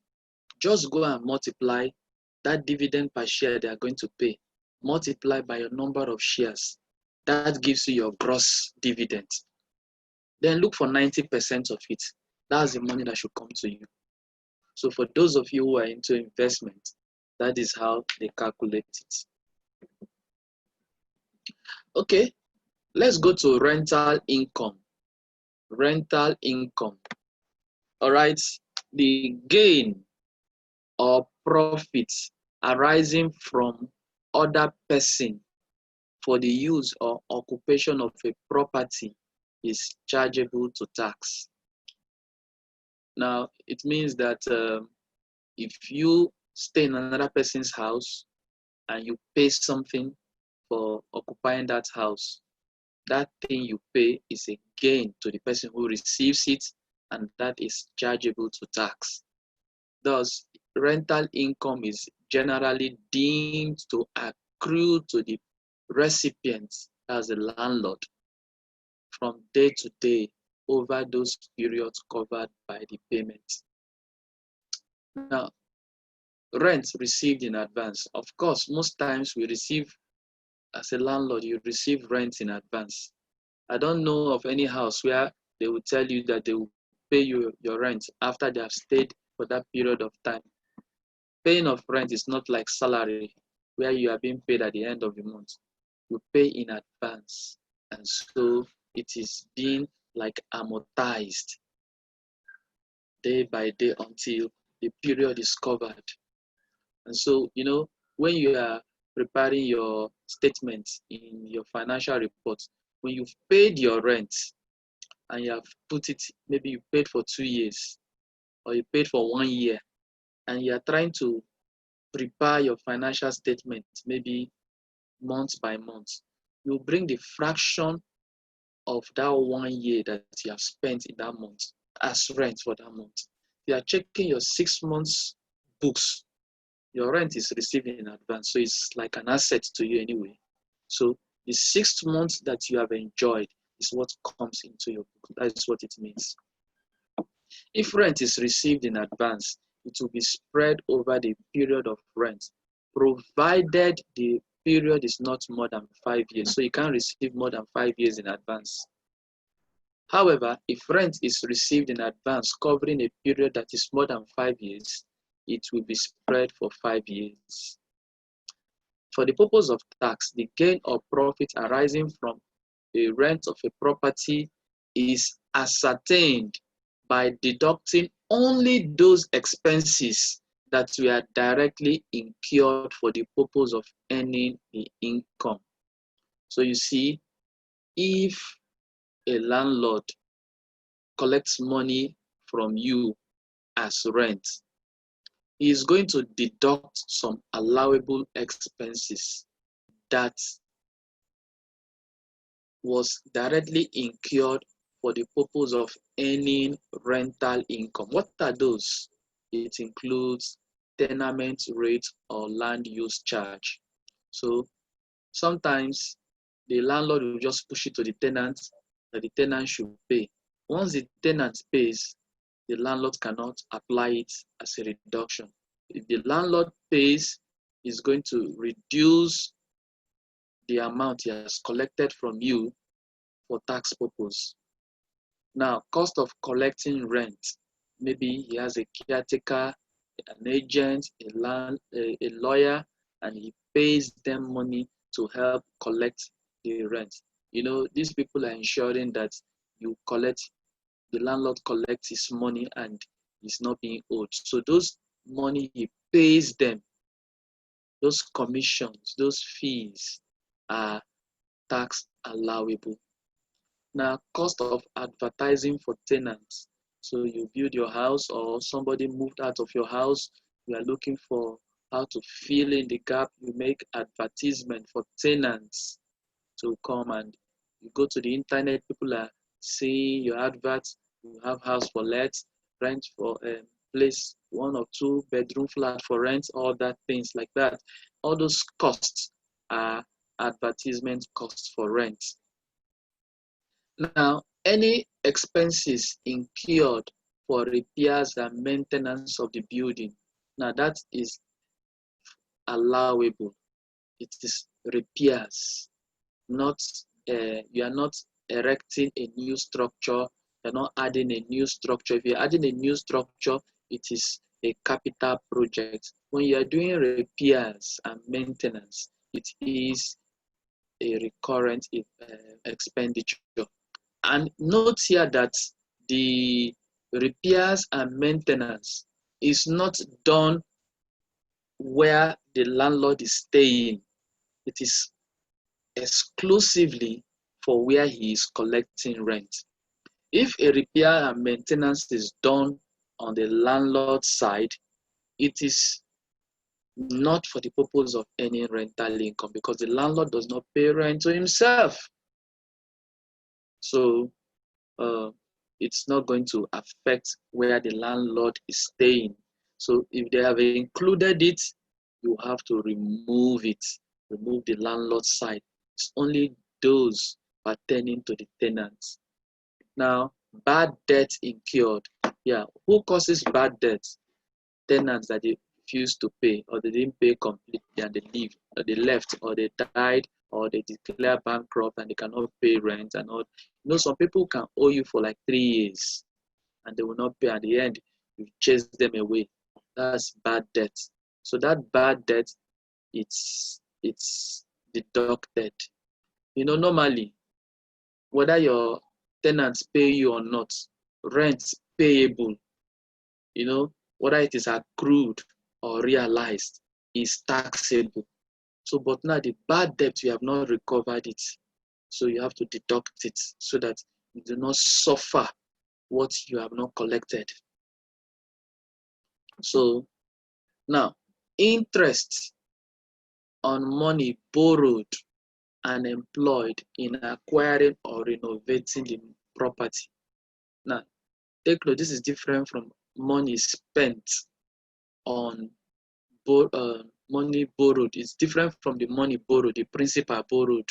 just go and multiply that dividend per share they are going to pay, multiply by your number of shares. That gives you your gross dividend. Then look for 90% of it. That's the money that should come to you. So for those of you who are into investment, that is how they calculate it. Okay, let's go to rental income. Rental income. All right, the gain or profits arising from other person for the use or occupation of a property is chargeable to tax. Now, it means that if you stay in another person's house and you pay something for occupying that house, that thing you pay is a gain to the person who receives it, and that is chargeable to tax. Thus, rental income is generally deemed to accrue to the recipient as a landlord from day to day over those periods covered by the payment. Now, rent received in advance. Of course, most times we receive, as a landlord, you receive rent in advance. I don't know of any house where they will tell you that they will pay you your rent after they have stayed for that period of time. Paying of rent is not like salary where you are being paid at the end of the month. You pay in advance, and so it is being like amortized day by day until the period is covered. And so, when you are preparing your statement in your financial report, when you've paid your rent and you have put it, maybe you paid for 2 years or you paid for 1 year, and you are trying to prepare your financial statement maybe month by month, you bring the fraction of that 1 year that you have spent in that month as rent for that month. You are checking your 6 months books. Your rent is received in advance, so it's like an asset to you anyway. So the 6 months that you have enjoyed is what comes into your book. That is what it means. If rent is received in advance, it will be spread over the period of rent, provided the period is not more than 5 years. So you can't receive more than 5 years in advance. However, if rent is received in advance covering a period that is more than 5 years, it will be spread for 5 years. For the purpose of tax, the gain or profit arising from a rent of a property is ascertained by deducting only those expenses that were directly incurred for the purpose of earning the income. So you see, if a landlord collects money from you as rent, he is going to deduct some allowable expenses that was directly incurred for the purpose of earning rental income. What are those? It includes tenement rate or land use charge. So sometimes the landlord will just push it to the tenant that the tenant should pay. Once the tenant pays, the landlord cannot apply it as a reduction. If the landlord pays, he's going to reduce the amount he has collected from you for tax purpose. Now, cost of collecting rent. Maybe he has a caretaker, an agent, a lawyer, and he pays them money to help collect the rent. These people are ensuring that the landlord collects his money and is not being owed. So those money he pays them, those commissions, those fees are tax allowable. Now, cost of advertising for tenants. So you build your house or somebody moved out of your house, you are looking for how to fill in the gap. You make advertisement for tenants to come, and you go to the internet, people are seeing your adverts. You have house for let, rent for place 1 or 2 bedroom flat for rent, all that things like that. All those costs are advertisement costs for rent. Now, any expenses incurred for repairs and maintenance of the building, now that is allowable. It is repairs, not you are not erecting a new structure, you're not adding a new structure. If you're adding a new structure, it is a capital project. When you are doing repairs and maintenance, it is a recurrent expenditure. And note here that the repairs and maintenance is not done where the landlord is staying. It is exclusively for where he is collecting rent. If a repair and maintenance is done on the landlord's side, it is not for the purpose of any rental income because the landlord does not pay rent to himself. So it's not going to affect where the landlord is staying. So if they have included it, you have to remove it, remove the landlord's side. It's only those pertaining to the tenants. Now, bad debt incurred. Yeah, who causes bad debt? Tenants that they refuse to pay, or they didn't pay completely and they leave, or they left, or they died, or they declare bankrupt and they cannot pay rent and all. You know, some people can owe you for like 3 years and they will not pay. At the end, you chase them away. That's bad debt. So that bad debt, it's deducted. You know, normally, whether your tenants pay you or not, rent payable, you know, whether it is accrued or realized, is taxable. So, but now the bad debt, you have not recovered it. So you have to deduct it so that you do not suffer what you have not collected. So now, interest on money borrowed and employed in acquiring or renovating the property. Now, take note, this is different from money spent on money borrowed. It's different from the money borrowed, the principal borrowed.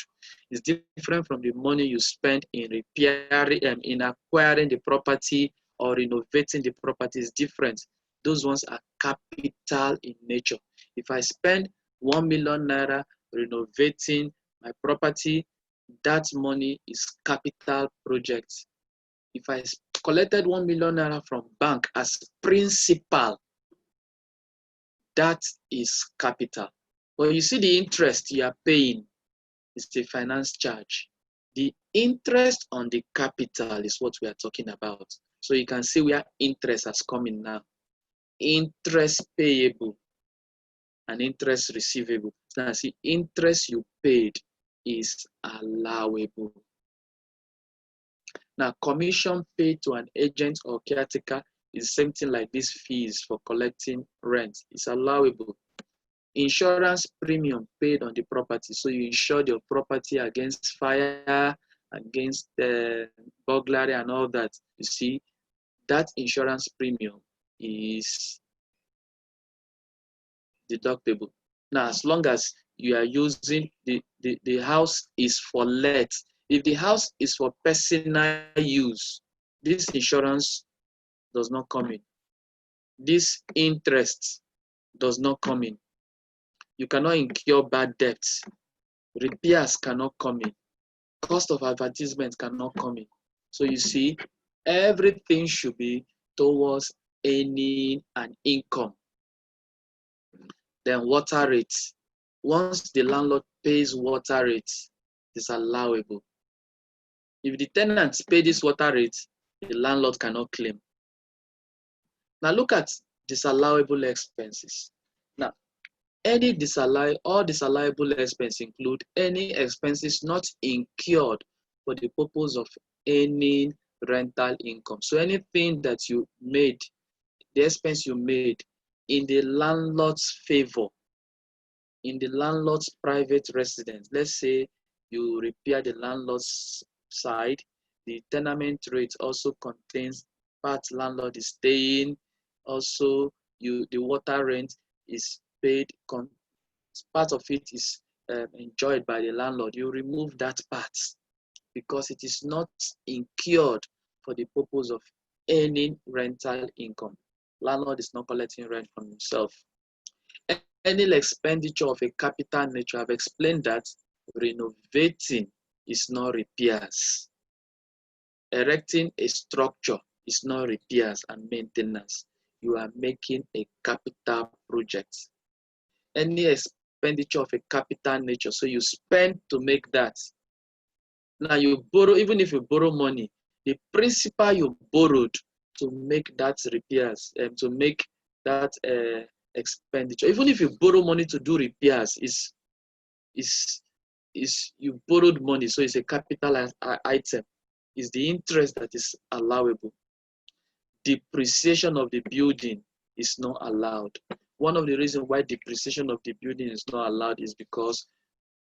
It's different from the money you spend in repairing, in acquiring the property or renovating the property. Is different. Those ones are capital in nature. If I spend 1 million naira renovating my property, that money is capital project. If I collected 1 million naira from bank as principal, that is capital. But you see the interest you are paying is the finance charge. The interest on the capital is what we are talking about. So you can see where interest has come in now. Interest payable and interest receivable. Now see, interest you paid is allowable. Now, commission paid to an agent or caretaker is something like these fees for collecting rent. It's allowable. Insurance premium paid on the property. So you insure your property against fire, against burglary and all that. You see, that insurance premium is deductible. Now, as long as you are using the house is for let. If the house is for personal use, this insurance does not come in. This interest does not come in. You cannot incur bad debts. Repairs cannot come in. Cost of advertisement cannot come in. So you see, everything should be towards earning an income. Then water rates. Once the landlord pays water rates, it's allowable. If the tenants pay this water rate, the landlord cannot claim. Now look at disallowable expenses. Now, all disallowable expenses include any expenses not incurred for the purpose of earning rental income. So anything that you made, the expense you made in the landlord's favor, in the landlord's private residence. Let's say you repair the landlord's side, the tenement rate also contains part landlord is staying, also the water rent is paid, part of it is enjoyed by the landlord. You remove that part because it is not incurred for the purpose of earning rental income. Landlord is not collecting rent from himself. Any expenditure of a capital nature, I've explained that renovating is not repairs. Erecting a structure is not repairs and maintenance. You are making a capital project. Any expenditure of a capital nature, so you spend to make that. Now you borrow, even if you borrow money, the principal you borrowed to make that repairs and to make that expenditure, even if you borrow money to do repairs, is you borrowed money, so it's a capital item. Is the interest that is allowable. Depreciation of the building is not allowed. One of the reasons why depreciation of the building is not allowed is because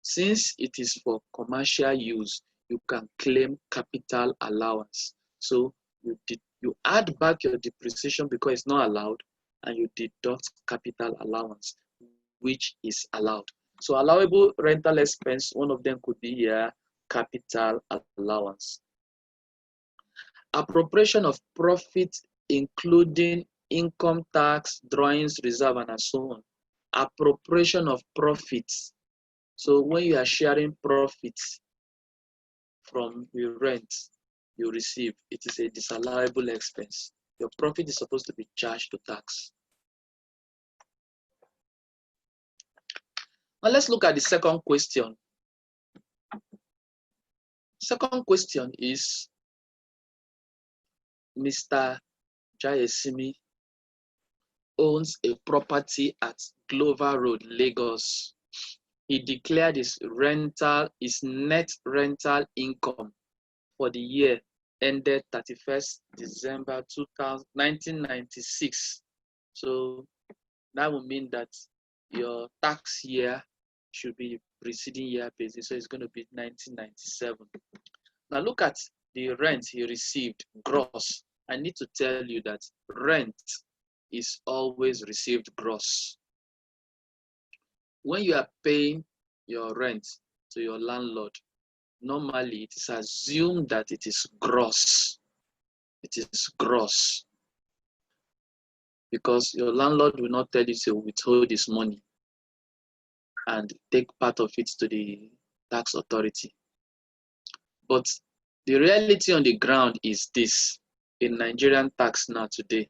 since it is for commercial use, you can claim capital allowance. So You add back your depreciation because it's not allowed, and you deduct capital allowance, which is allowed. So allowable rental expense, one of them could be here, capital allowance. Appropriation of profit, including income tax, drawings, reserve, and so on. Appropriation of profits. So when you are sharing profits from the rent you receive, it is a disallowable expense. Your profit is supposed to be charged to tax. Now let's look at the second question. Second question is, Mr. Jayesimi owns a property at Glover Road, Lagos. He declared his net rental income for the year ended 31st December 1996. So that would mean that your tax year should be preceding year basis. So it's going to be 1997. Now look at the rent he received gross. I need to tell you that rent is always received gross. When you are paying your rent to your landlord, normally it is assumed that it is gross. It is gross. Because your landlord will not tell you to withhold his money and take part of it to the tax authority. But the reality on the ground is this, in Nigerian tax now today.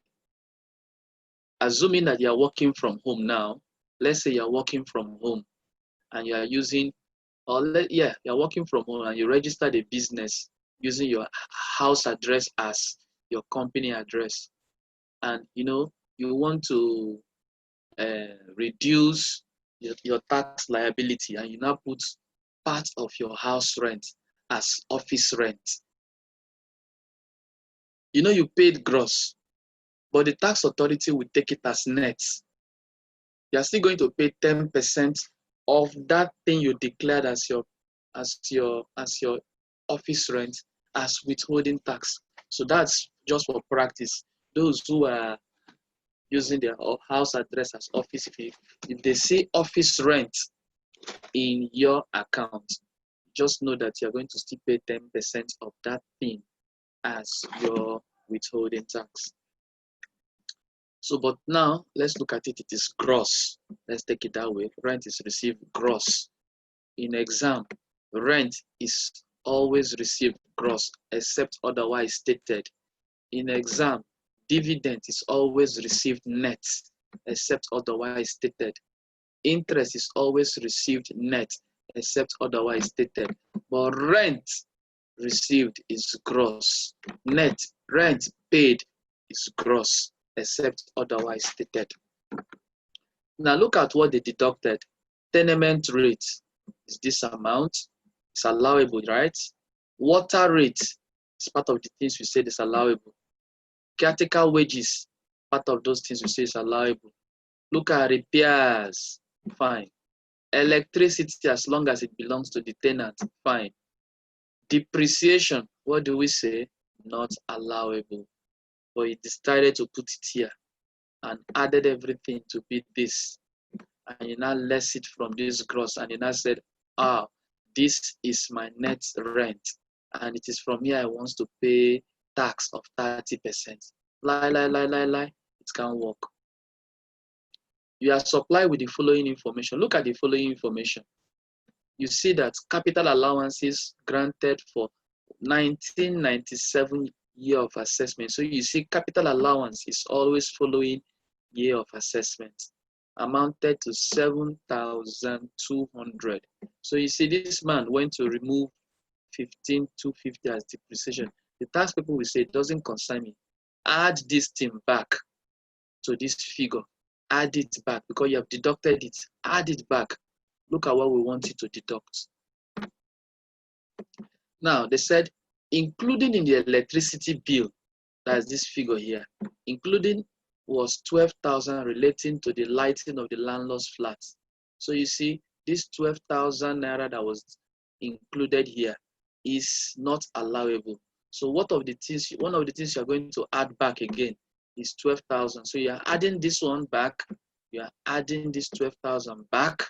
Assuming that you are working from home now, let's say you are working from home and you are using, you're working from home and you registered a business using your house address as your company address. And you want to reduce your tax liability, and you now put part of your house rent as office rent. You paid gross, but the tax authority will take it as net. You are still going to pay 10% of that thing you declared as your office rent as withholding tax. So that's just for practice. Those who are using their house address as office, if they see office rent in your account, just know that you're going to still pay 10% of that thing as your withholding tax. So, but now let's look at it. It is gross. Let's take it that way. Rent is received gross. In exam, rent is always received gross except otherwise stated. In exam, dividend is always received net except otherwise stated. Interest is always received net except otherwise stated. But rent received is gross. Net rent paid is gross except otherwise stated. Now look at what they deducted. Tenement rate is this amount. It's allowable, right? Water rate is part of the things we say is allowable. Caretaker wages, part of those things we say is allowable. Look at repairs, fine. Electricity, as long as it belongs to the tenant, fine. Depreciation, what do we say? Not allowable. But he decided to put it here and added everything to be this. And you now less it from this gross, and you now said, this is my net rent, and it is from here I want to pay tax of 30%. Lie. It can't work. You are supplied with the following information. Look at the following information. You see that capital allowances granted for 1997 year of assessment. So you see capital allowance is always following year of assessment. Amounted to 7,200. So you see this man went to remove 15,250 as depreciation. The tax people will say, it doesn't concern me. Add this thing back to this figure. Add it back because you have deducted it. Add it back. Look at what we want you to deduct. Now, they said, including in the electricity bill, that's this figure here, including was 12,000 relating to the lighting of the landlord's flat. So you see, this 12,000 naira that was included here is not allowable. So one of the things you're going to add back again is 12,000. So you're adding this one back, you are adding this 12,000 back.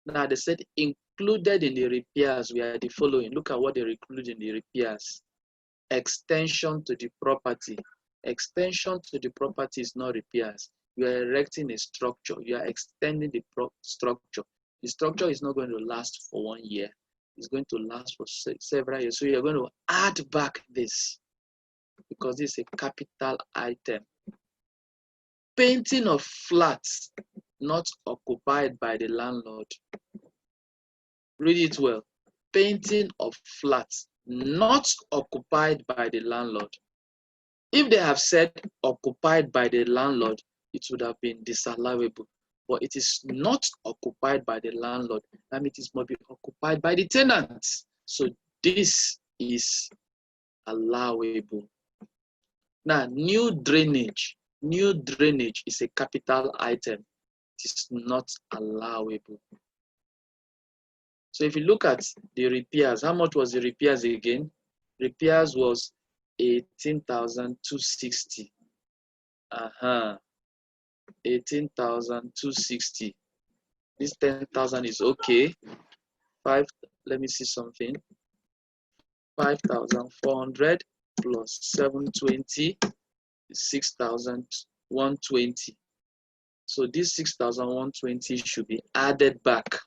Now they said included in the repairs, we are the following. Look at what they include in the repairs. Extension to the property. Extension to the property is not repairs. You are erecting a structure. You are extending the structure. The structure is not going to last for 1 year. It's going to last for several years. So you're going to add back this because this is a capital item. Painting of flats not occupied by the landlord. Read it well. Painting of flats not occupied by the landlord. If they have said occupied by the landlord, it would have been disallowable. But it is not occupied by the landlord. That means it must be occupied by the tenants. So this is allowable. Now, new drainage. New drainage is a capital item. It is not allowable. So if you look at the repairs, how much was the repairs again? Repairs was 18,260. 18,260. This 10,000 is okay. Let me see something. 5,400 plus 720 is 6,120. So this 6,120 should be added back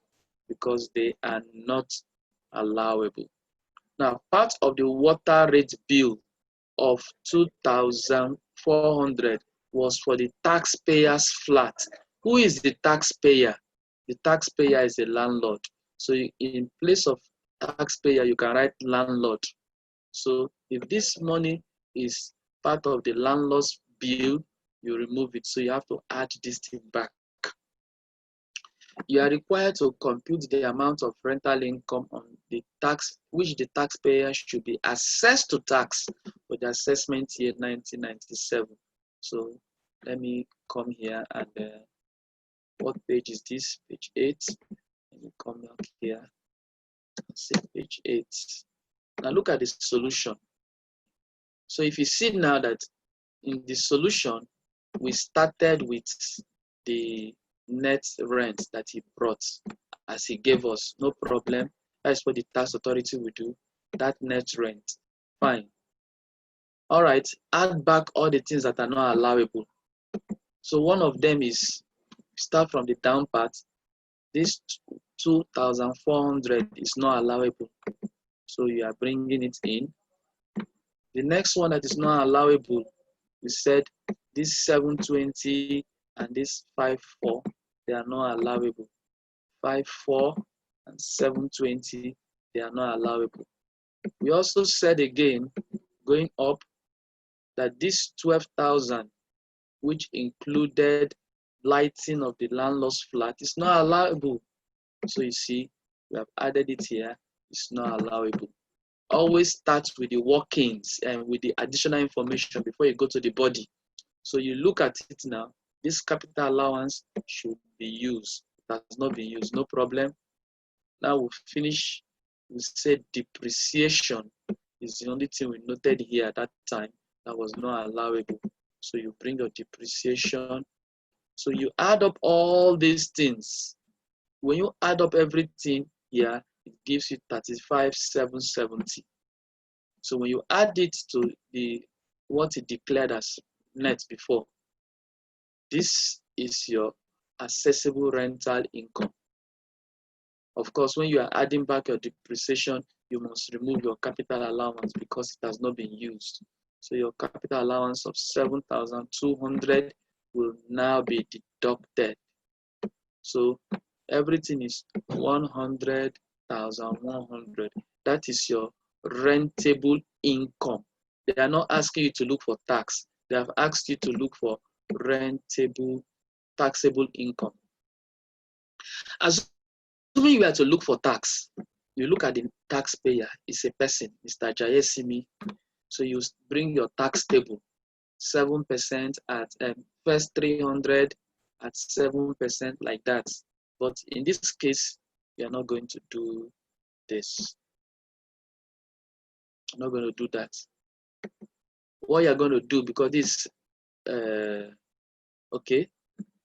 because they are not allowable. Now, part of the water rate bill of 2,400 was for the taxpayer's flat. Who is the taxpayer? The taxpayer is the landlord. So in place of taxpayer, you can write landlord. So if this money is part of the landlord's bill, you remove it. So you have to add this thing back. You are required to compute the amount of rental income on the tax, which the taxpayer should be assessed to tax for the assessment year 1997. So let me come here and what page is this? Page 8. Let me come back here and say page 8. Now look at the solution. So if you see now that in the solution, we started with the net rent that he brought as he gave us, no problem. That's what the tax authority will do, that net rent. Fine. All right, add back all the things that are not allowable. So one of them is, start from the down part. This 2,400 is not allowable. So you are bringing it in. The next one that is not allowable, we said this 720 and this 54, they are not allowable. 54 and 720, they are not allowable. We also said again, going up, that this 12,000, which included lighting of the landlord's flat, is not allowable. So you see, we have added it here. It's not allowable. Always start with the workings and with the additional information before you go to the body. So you look at it now. This capital allowance should be used. It has not been used, no problem. Now we'll finish. We said depreciation is the only thing we noted here at that time that was not allowable. So you bring your depreciation. So you add up all these things. When you add up everything here, it gives you 35,770. So when you add it to what it declared as net before, this is your assessable rental income. Of course, when you are adding back your depreciation, you must remove your capital allowance because it has not been used. So your capital allowance of 7,200 will now be deducted. So everything is 100,100. That is your rentable income. They are not asking you to look for tax. They have asked you to look for rentable, taxable income. Assuming you are to look for tax, you look at the taxpayer. It's a person, Mr. Jayesimi. So you bring your tax table, 7% at first 300 at 7% like that. But in this case, we are not going to do this. I'm not going to do that. What you're going to do, because this, okay,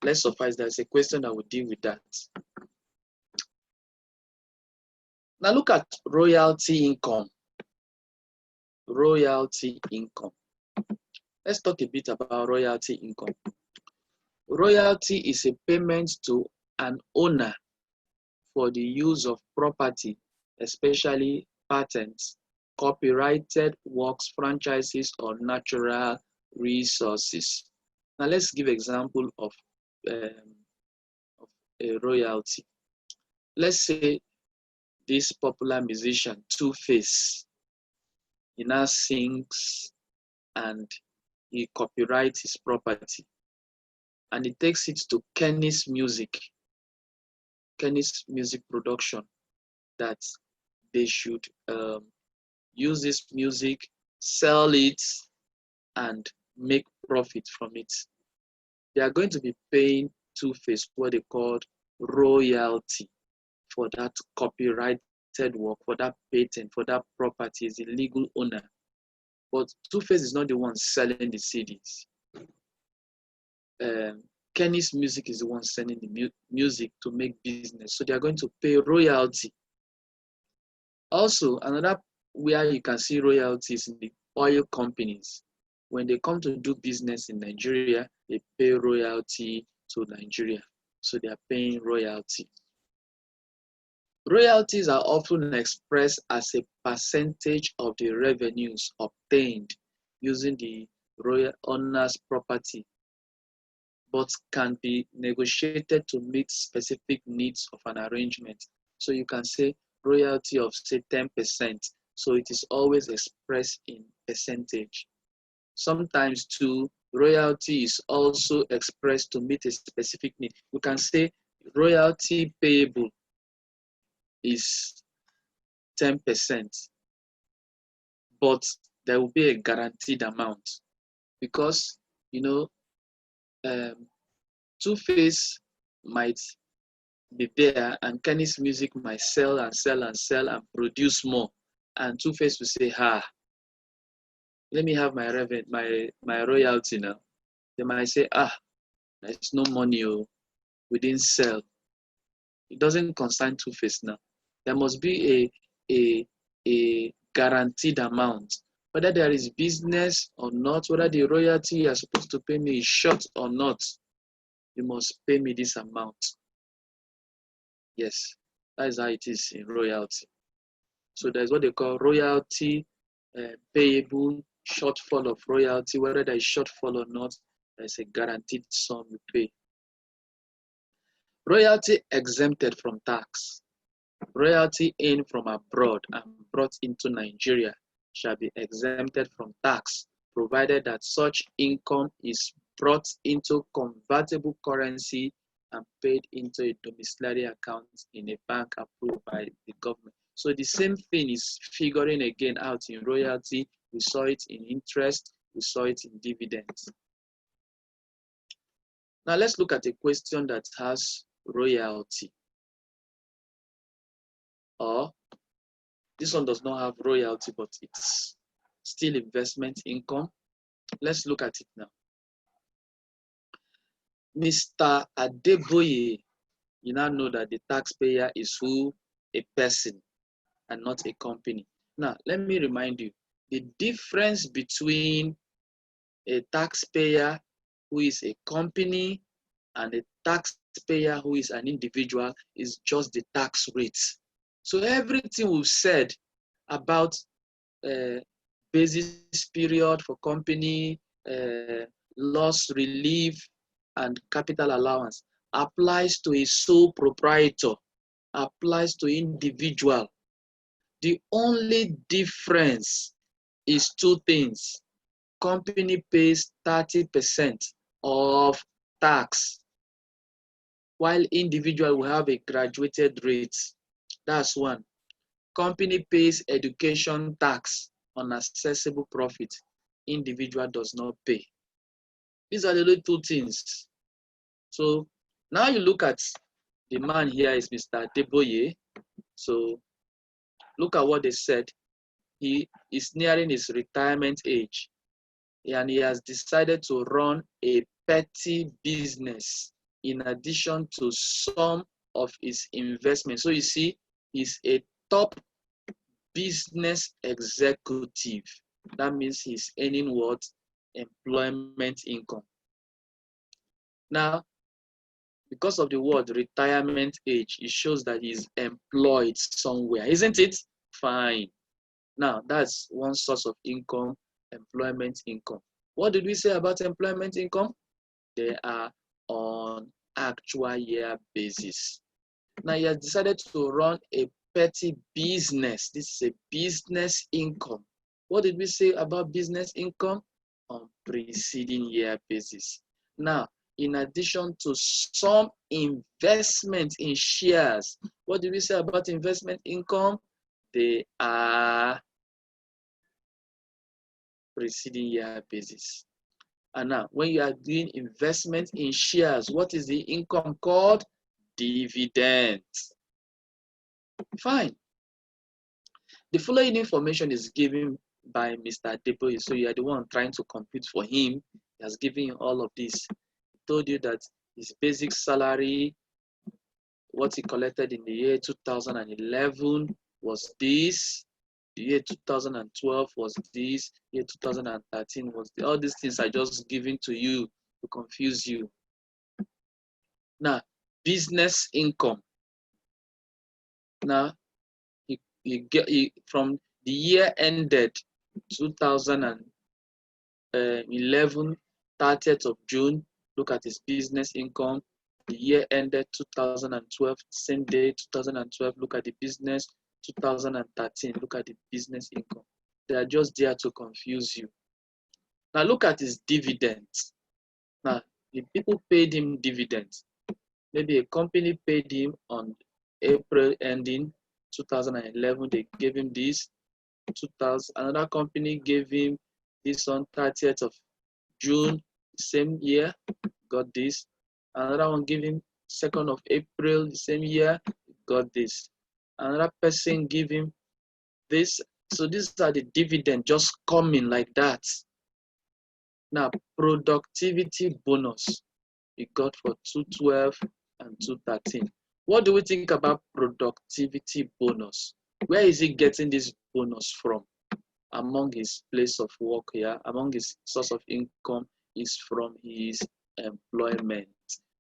let's suffice. There's a question that will deal with that. Now look at royalty income. Royalty income. Let's talk a bit about royalty income. Royalty is a payment to an owner for the use of property, especially patents, copyrighted works, franchises, or natural resources. Now let's give example of a royalty. Let's say this popular musician, Two-Face, he now sings and he copyrights his property and he takes it to Kenny's Music Production, that they should use this music, sell it, and make profit from it. They are going to be paying Two-Face what they call royalty for that copyrighted work, for that patent, for that property. Is the legal owner. But Two-Face is not the one selling the CDs. Kenny's Music is the one selling the music to make business. So they are going to pay royalty. Also, another where you can see royalties in the oil companies. When they come to do business in Nigeria, they pay royalty to Nigeria. So they are paying royalty. Royalties are often expressed as a percentage of the revenues obtained using the royal owner's property, but can be negotiated to meet specific needs of an arrangement. So you can say royalty of say 10%. So it is always expressed in percentage. Sometimes too, royalty is also expressed to meet a specific need. We can say royalty payable is 10%, but there will be a guaranteed amount because, Two-Face might be there and Kenny's Music might sell and sell and sell and produce more. And Two-Face will say, let me have my revenue, my royalty now. They might say, there's no money, we didn't sell. It doesn't concern Two-Face now. There must be a guaranteed amount. Whether there is business or not, whether the royalty you are supposed to pay me is short or not, you must pay me this amount. Yes, that is how it is in royalty. So there's what they call royalty payable, shortfall of royalty. Whether there is shortfall or not, there's a guaranteed sum you pay. Royalty exempted from tax. Royalty in from abroad and brought into Nigeria shall be exempted from tax, provided that such income is brought into convertible currency and paid into a domiciliary account in a bank approved by the government. So the same thing is figuring again out in royalty. We saw it in interest, we saw it in dividends. Now let's look at a question that has royalty. Or this one does not have royalty, but it's still investment income. Let's look at it now. Mr. Adeboye, you now know that the taxpayer is who? A person and not a company. Now, let me remind you, the difference between a taxpayer who is a company and a taxpayer who is an individual is just the tax rate. So everything we've said about basis period for company, loss relief, and capital allowance applies to a sole proprietor, applies to individual. The only difference is two things. Company pays 30% of tax, while individual will have a graduated rate. That's one. Company pays education tax on accessible profit. Individual does not pay. These are the only two things. So now you look at the man here is Mr. Adeboye. So look at what they said. he is nearing his retirement age, and he has decided to run a petty business in addition to some of his investments. So you see, he's a top business executive. That means he's earning what? Employment income. Now, because of the word retirement age, it shows that he's employed somewhere, isn't it? Fine. Now, that's one source of income, employment income. What did we say about employment income? They are on actual year basis. Now, he has decided to run a petty business. This is a business income. What did we say about business income? On preceding year basis. Now, in addition to some investment in shares, what did we say about investment income? They are preceding year basis. And now, when you are doing investment in shares, what is the income called? Dividends. Fine. The following information is given by Mr. Adeboye, so you are the one trying to compute for him. He has given you all of this. He told you that his basic salary, what he collected in the year 2011 was this. The year 2012 was this. Year 2013 was this. All these things are just given to you to confuse you. Now, business income. Now, from the year ended 2011, 30th of June, look at his business income. The year ended 2012, same day, 2012, look at the business. 2013, look at the business income. They are just there to confuse you. Now look at his dividends. Now, the people paid him dividends. Maybe a company paid him on April ending 2011, they gave him this. Another company gave him this on 30th of June, same year, got this. Another one gave him 2nd of April, the same year, got this. Another person gave him this. So these are the dividend just coming like that. Now, productivity bonus, he got for 2012 and 2013. What do we think about productivity bonus? Where is he getting this bonus from? Among his place of work here, among his source of income is from his employment.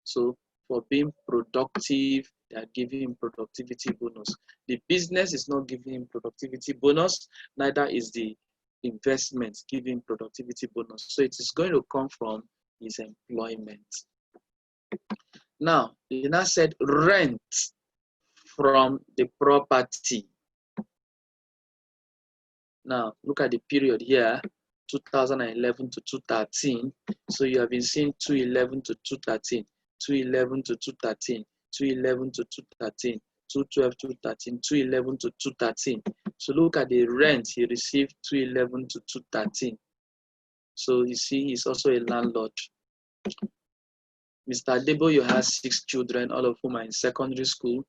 So for being productive, they are giving him productivity bonus. The business is not giving him productivity bonus, neither is the investment giving productivity bonus. So it is going to come from his employment. Now, he now said rent from the property. Now, look at the period here, 2011 to 2013. So you have been seeing 2011 to 2013, 2011 to 2013, 2011 to 2013, 2012 to 2013, 2011 to 2013. So look at the rent he received 2011 to 2013. So you see, he's also a landlord. Mr. Adeboye has 6 children, all of whom are in secondary school.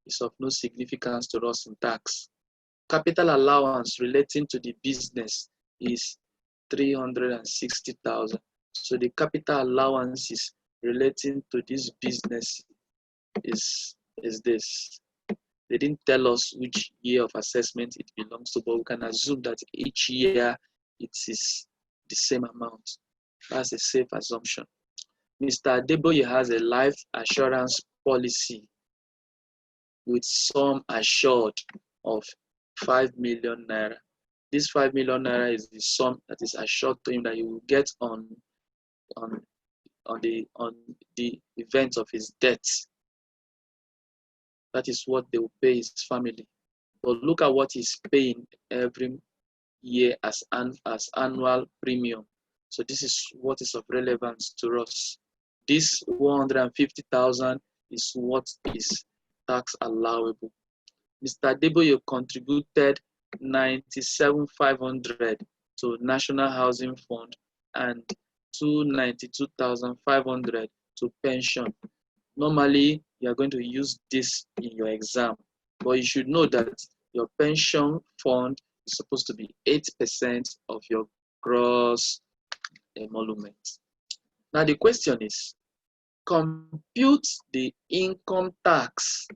It's of no significance to us in tax. Capital allowance relating to the business is 360,000. So the capital allowances relating to this business is this. They didn't tell us which year of assessment it belongs to, but we can assume that each year it is the same amount. That's a safe assumption. Mr. Adeboye has a life assurance policy with sum assured of 5 million naira. This 5 million naira is the sum that is assured to him that he will get on the event of his death. That is what they will pay his family. But look at what he's paying every year as annual premium. So this is what is of relevance to us. This 150,000 is what is tax allowable. Mr. Adeboye contributed 97,500 to National Housing Fund and 292,500 to pension. Normally, you are going to use this in your exam, but you should know that your pension fund is supposed to be 8% of your gross emolument. Now the question is, compute the income tax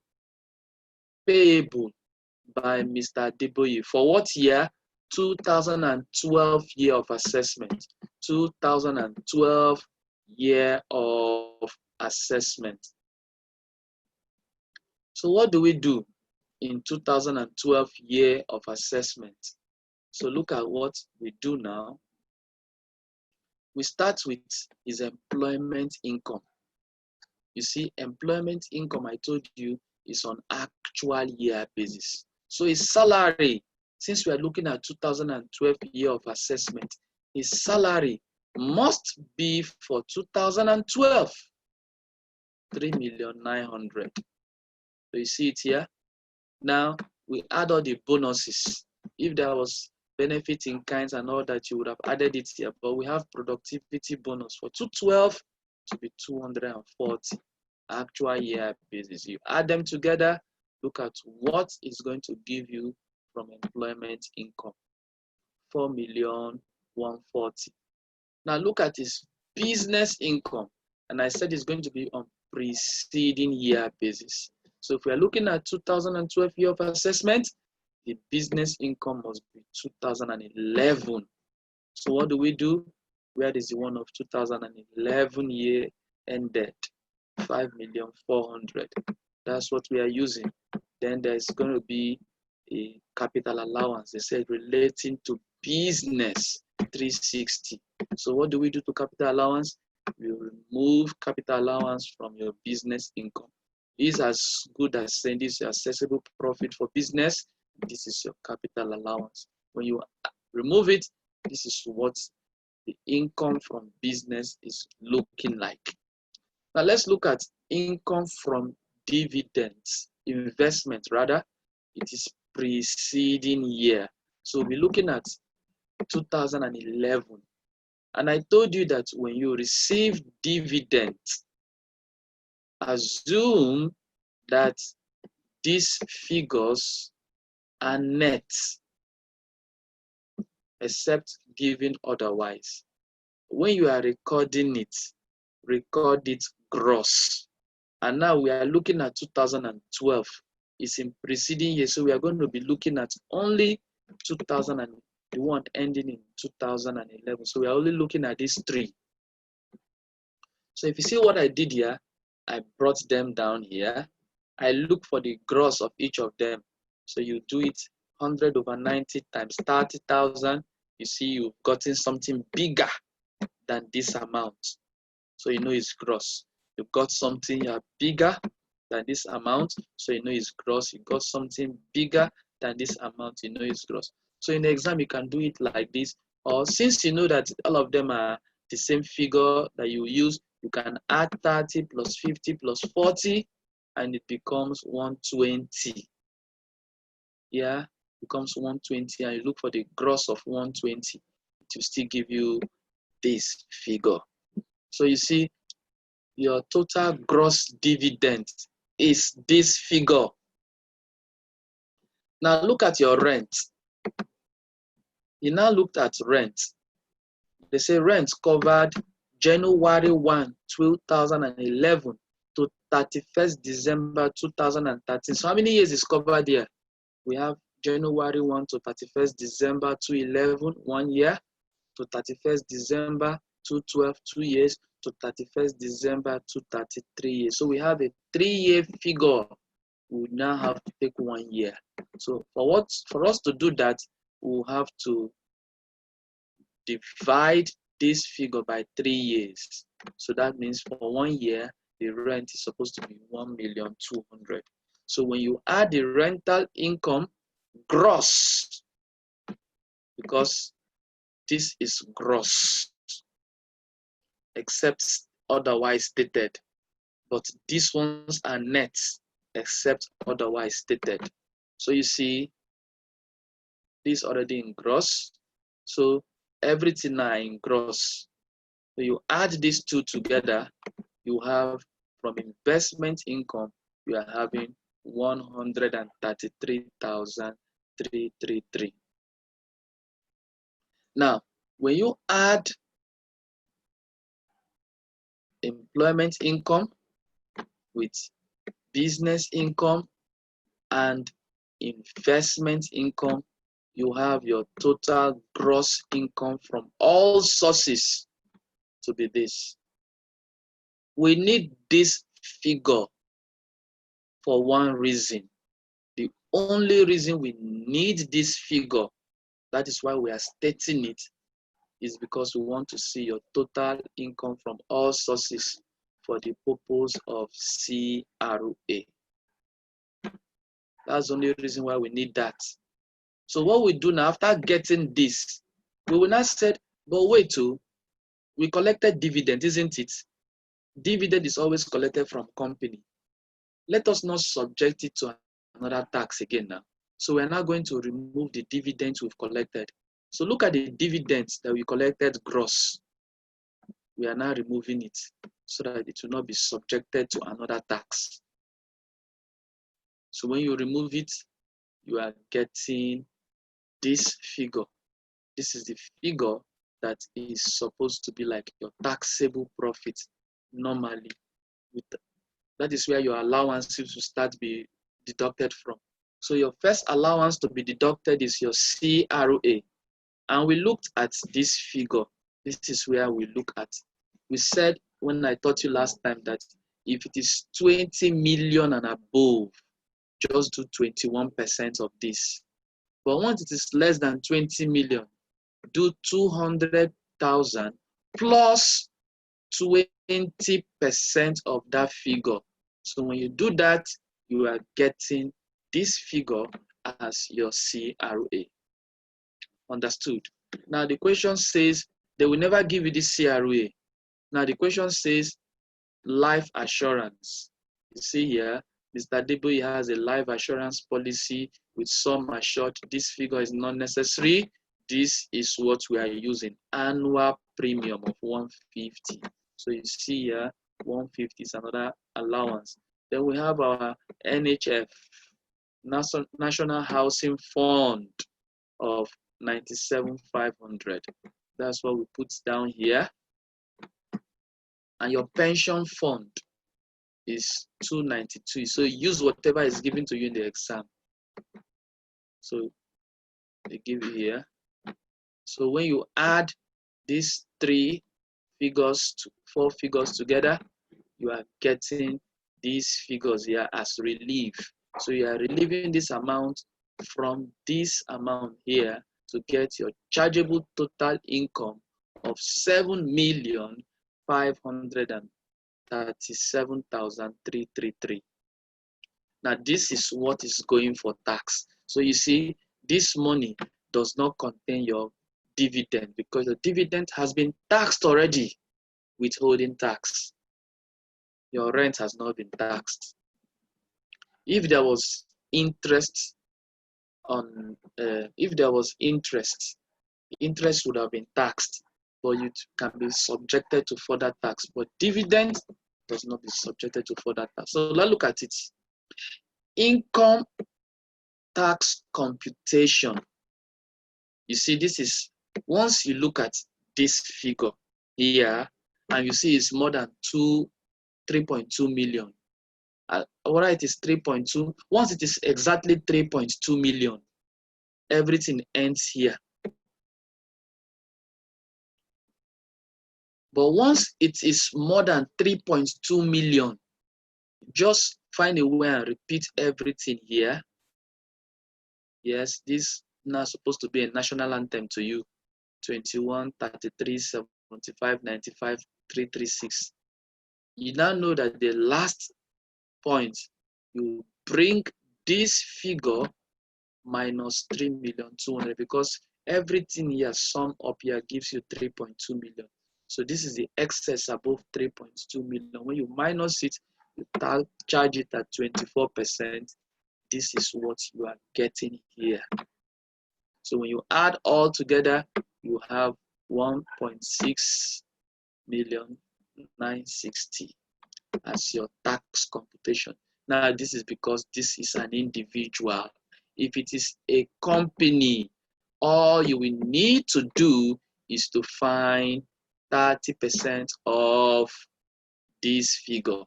payable by Mr. Adeboye for what year? 2012 year of assessment. 2012 year of assessment. So what do we do in 2012 year of assessment? So look at what we do now. We start with his employment income. You see, employment income, I told you, is on actual year basis. So his salary, since we are looking at 2012 year of assessment, his salary must be for 2012, 3,900,000. So you see it here. Now we add all the bonuses. If there was benefit in kinds and all that, you would have added it here. But we have productivity bonus for 212 to be 240 actual year basis. You add them together, look at what is going to give you from employment income. 4,140,000. Now look at his business income, and I said it's going to be on preceding year basis. So if we are looking at 2012 year of assessment, the business income must be 2011. So what do? Where is the one of 2011 year ended? 5,400,000. That's what we are using. Then there's going to be a capital allowance. They said relating to business, 360. So what do we do to capital allowance? We remove capital allowance from your business income. It's as good as saying this is accessible profit for business. This is your capital allowance. When you remove it, this is what the income from business is looking like. Now let's look at income from dividends, investment rather. It is preceding year. So we're looking at 2011. And I told you that when you receive dividends, assume that these figures are net, except given otherwise. When you are recording it, record it gross. And now we are looking at 2012. It's in preceding year, so we are going to be looking at only 2001 ending in 2011. So we are only looking at these three. So if you see what I did here, I brought them down here. I look for the gross of each of them. So you do it 100 over 90 times 30,000. You see you've gotten something bigger than this amount. So you know it's gross. You got something bigger than this amount, so you know it's gross. You got something bigger than this amount, you know it's gross. So in the exam, you can do it like this. Or since you know that all of them are the same figure that you use, you can add 30 plus 50 plus 40, and it becomes 120. Yeah, it becomes 120, and you look for the gross of 120. It will still give you this figure. So you see, your total gross dividend is this figure. Now look at your rent. You now looked at rent. They say rent covered January 1, 2011 to 31st December 2013. So how many years is covered here? We have January 1 to 31st December 2011, 1 year, to 31st December 2012, 2 years, to 31st December 2033 years. So we have a 3-year figure. We now have to take 1 year. So for us to do that, we'll have to divide this figure by 3 years. So that means for 1 year, the rent is supposed to be 1,200,000. So when you add the rental income gross, because this is gross, except otherwise stated, but these ones are net, except otherwise stated. So you see, this already in gross, so everything are in gross. So you add these two together, you have from investment income, you are having 133,333. Now, when you add employment income with business income and investment income, you have your total gross income from all sources to be this. We need this figure for one reason. The only reason we need this figure, that is why we are stating it, is because we want to see your total income from all sources for the purpose of CRA. That's the only reason why we need that. So what we do now, after getting this, we will not say, but wait, we collected dividend, isn't it? Dividend is always collected from company. Let us not subject it to another tax again now. So we're now going to remove the dividends we've collected. So look at the dividends that we collected gross. We are now removing it so that it will not be subjected to another tax. So when you remove it, you are getting this figure. This is the figure that is supposed to be like your taxable profit normally. That is where your allowances will start to be deducted from. So your first allowance to be deducted is your CRA. And we looked at this figure. This is where we look at. We said when I taught you last time that if it is 20 million and above, just do 21% of this. But once it is less than 20 million, do 200,000 plus 20% of that figure. So when you do that, you are getting this figure as your CRA. Understood? Now the question says they will never give you this CRA. Now the question says life assurance. You see here, Mr. Debo has a life assurance policy with sum assured. This figure is not necessary. This is what we are using, annual premium of 150. So you see here, 150 is another allowance. Then we have our NHF, National Housing Fund of 97,500. That's what we put down here. And your pension fund is 292. So use whatever is given to you in the exam. So they give you here. So when you add these four figures together, you are getting these figures here as relief. So you are relieving this amount from this amount here to get your chargeable total income of 7,537,333. Now this is what is going for tax. So you see, this money does not contain your dividend because the dividend has been taxed already, withholding tax. Your rent has not been taxed. If there was interest interest would have been taxed, but you can be subjected to further tax. But dividend does not be subjected to further tax. So let's look at it. Income tax computation. You see, this is, once you look at this figure here, and you see it's more than 3.2 million. Whether it is 3.2, once it is exactly 3.2 million, everything ends here. But once it is more than 3.2 million, just find a way and repeat everything here. Yes, this now supposed to be a national anthem to you. 21, 33, 75, 95, 336. You now know that the last point, you bring this figure minus 3,200,000 because everything here sum up here gives you 3.2 million. So this is the excess above 3.2 million. When you minus it, you charge it at 24%. This is what you are getting here. So when you add all together, you have 1.6,960,000 as your tax computation. Now this is because this is an individual. If it is a company, all you will need to do is to find 30% of this figure.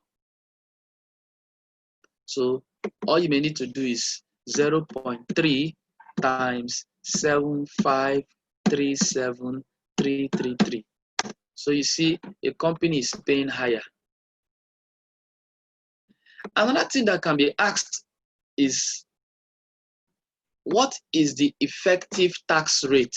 So all you may need to do is 0.3 times 7537333. So you see, a company is paying higher. Another thing that can be asked is, what is the effective tax rate?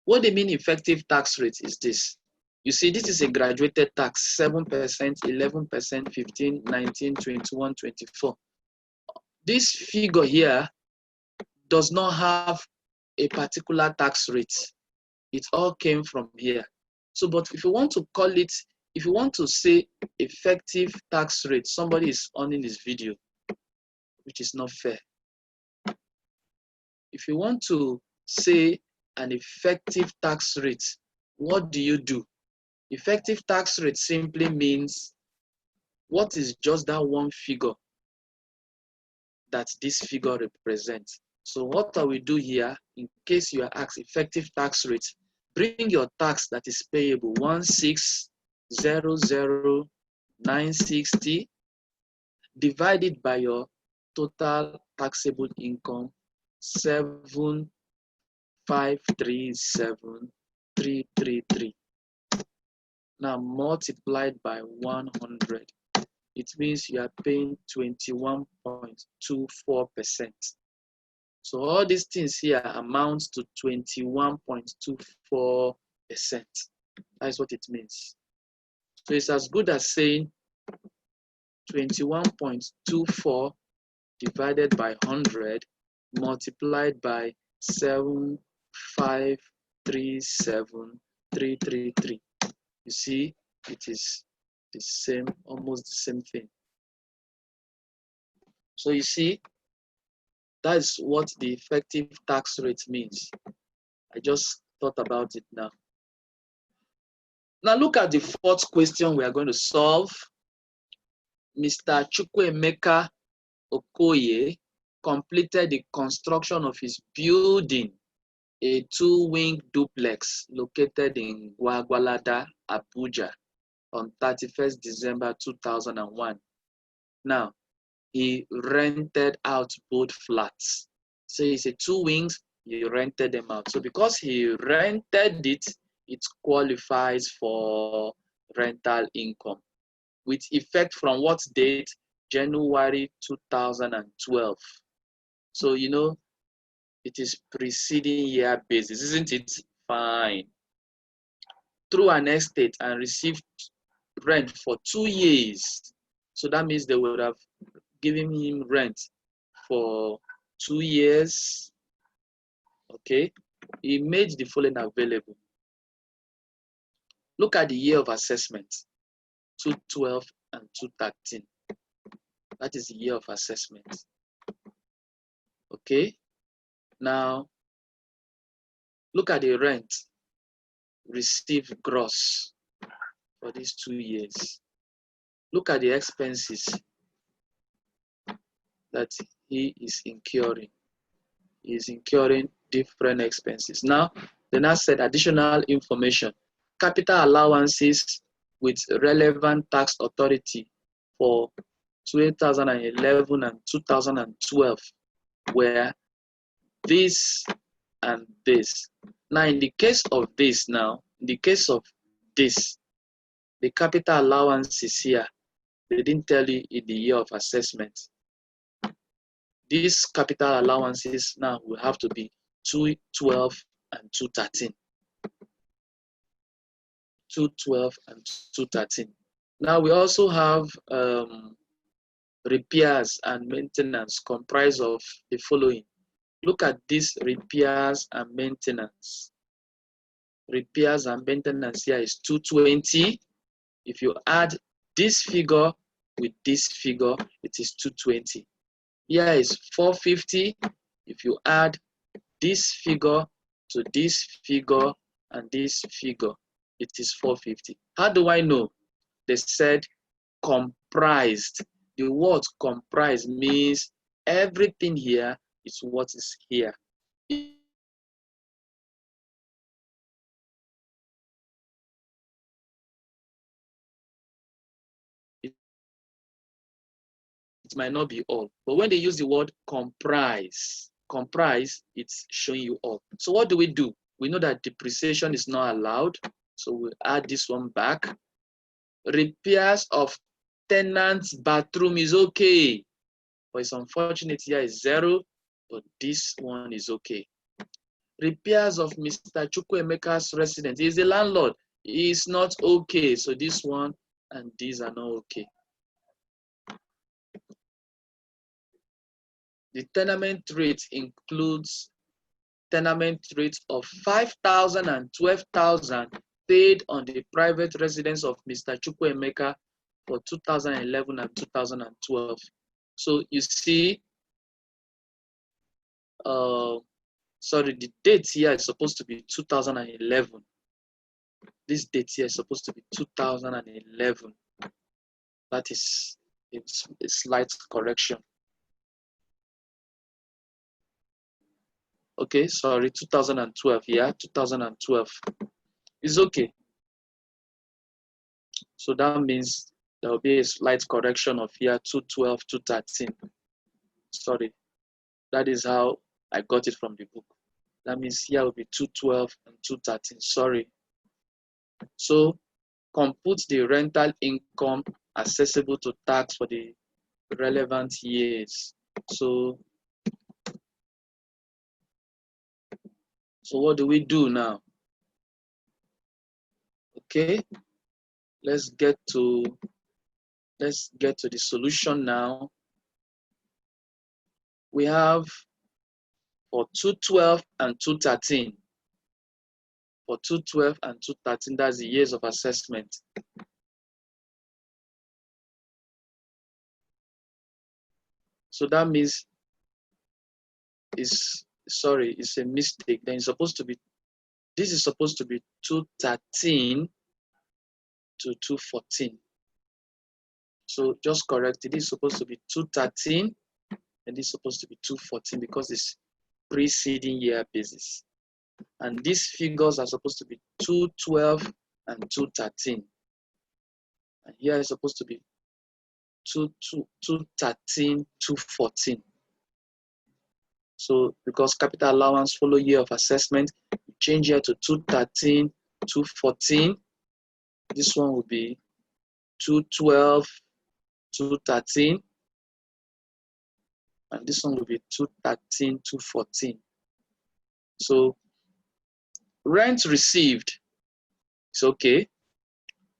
What they mean effective tax rate is this. You see, this is a graduated tax, 7%, 11%, 15, 19, 21, 24. This figure here does not have a particular tax rate. It all came from here. So, but if you want to call it, if you want to say effective tax rate, somebody is on in this video, which is not fair. If you want to say an effective tax rate, what do? Effective tax rate simply means what is just that one figure that this figure represents. So what I will do here, in case you are asked effective tax rate, bring your tax that is payable 1,600,960 divided by your total taxable income 7,537,333. Now multiplied by 100. It means you are paying 21.24%. So all these things here amounts to 21.24%. That is what it means. So it's as good as saying 21.24 divided by 100 multiplied by 7,537,333. You see, it is the same, almost the same thing. So you see, that is what the effective tax rate means. I just thought about it now. Now look at the fourth question we are going to solve. Mr. Chukwuemeka Okoye completed the construction of his building, a 2-wing duplex located in Gwagwalada, Abuja, on 31st December 2001. Now, he rented out both flats. So it's a 2 wings, he rented them out. So because he rented it, it qualifies for rental income. With effect from what date? January 2012. So, you know, it is preceding year basis, isn't it? Fine. Through an estate and received rent for 2 years. So that means they would have given him rent for 2 years. Okay. He made the following available. Look at the year of assessment, 2012 and 2013. That is the year of assessment. Okay. Now, look at the rent received gross for these 2 years. Look at the expenses that he is incurring. He is incurring different expenses. Now, they now said additional information. Capital allowances with relevant tax authority for 2011 and 2012 were this and this. Now, in the case of this the capital allowances here, they didn't tell you in the year of assessment. These capital allowances now will have to be 2012 and 2013. 2012 and 2013. Now we also have repairs and maintenance comprised of the following. Look at this repairs and maintenance. Repairs and maintenance here is 220. If you add this figure with this figure, it is 220. Here is 450. If you add this figure to this figure and this figure, it is 450. How do I know? They said comprised. The word comprised means everything here is what is here. it might not be all. But when they use the word comprise, it's showing you all. So what do? We know that depreciation is not allowed. So we'll add this one back. Repairs of tenant's bathroom is okay. But it's unfortunate here is 0, but this one is okay. Repairs of Mr. Chukwuemeka's residence. He is the landlord. He is not okay. So this one and these are not okay. The tenement rate includes tenement rates of 5,000 and 12,000 paid on the private residence of Mr. Chukwuemeka for 2011 and 2012. So you see, sorry, the date here is supposed to be 2011. This date here is supposed to be 2011. That is a slight correction. Okay, sorry, 2012, yeah, 2012. It's okay. So that means there will be a slight correction of here 212, 213. Sorry, that is how I got it from the book. That means here will be 212 and 213. Sorry. So compute the rental income accessible to tax for the relevant years. So what do we do now? Okay, let's get to the solution now. We have for 212 and 213. For 212 and 213, that's the years of assessment. So that means it's a mistake. Then it's supposed to be, this is supposed to be 213 to 214. So just correct it. This is supposed to be 213 and this is supposed to be 214 because it's preceding year basis. And these figures are supposed to be 212 and 213. And here is supposed to be 213, 214. So because capital allowance follow year of assessment, we change here to 213, 214. This one will be 212, 213. And this one will be 213, 214. So rent received is okay.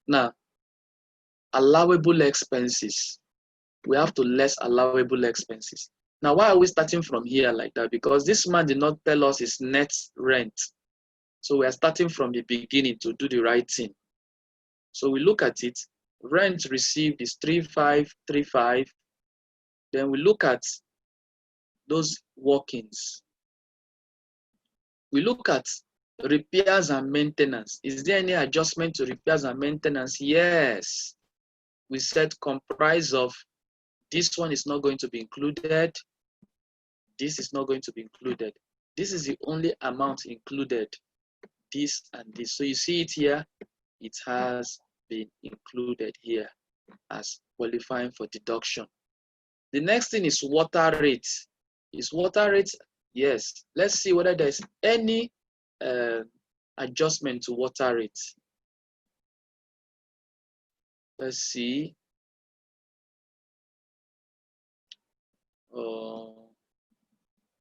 Now, allowable expenses. We have to less allowable expenses. Now, why are we starting from here like that? Because this man did not tell us his net rent. So we are starting from the beginning to do the right thing. So we look at it. Rent received is 3535. Then we look at those workings. We look at repairs and maintenance. Is there any adjustment to repairs and maintenance? Yes. We said comprise of, this one is not going to be included. This is not going to be included. This is the only amount included. This and this. So you see it here. It has been included here as qualifying for deduction. The next thing is water rate. Is water rate? Yes. Let's see whether there's any adjustment to water rate. Let's see.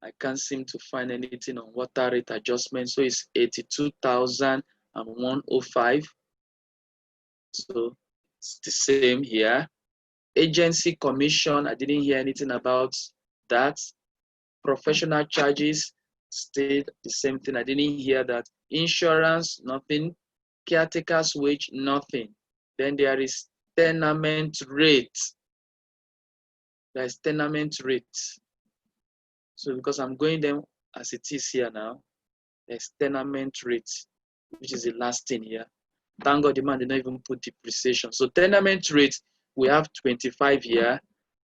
I can't seem to find anything on water rate adjustment. So it's 82,105. So it's the same here. Agency commission, I didn't hear anything about that. Professional charges, stayed the same thing. I didn't hear that. Insurance, nothing. Caretaker's wage, nothing. Then there is tenement rate. There is tenement rate. So because I'm going them as it is here now, there's tenement rate, which is the last thing here. Thank God the man did not even put depreciation. So tenement rate, we have 25 here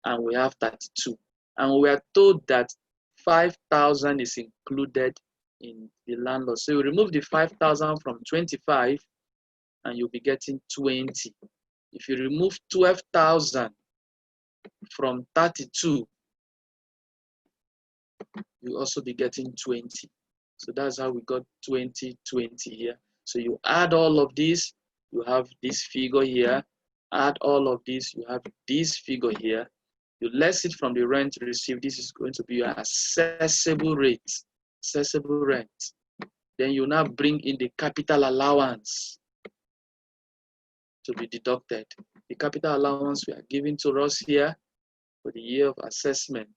and we have 32. And we are told that 5,000 is included in the landlord. So you remove the 5,000 from 25 and you'll be getting 20. If you remove 12,000 from 32, you also be getting 20. So that's how we got 20, 20 here. So you add all of this, you have this figure here. Add all of this, you have this figure here. You less it from the rent received. This is going to be your assessable rate, assessable rent. Then you now bring in the capital allowance to be deducted. The capital allowance we are giving to us here for the year of assessment.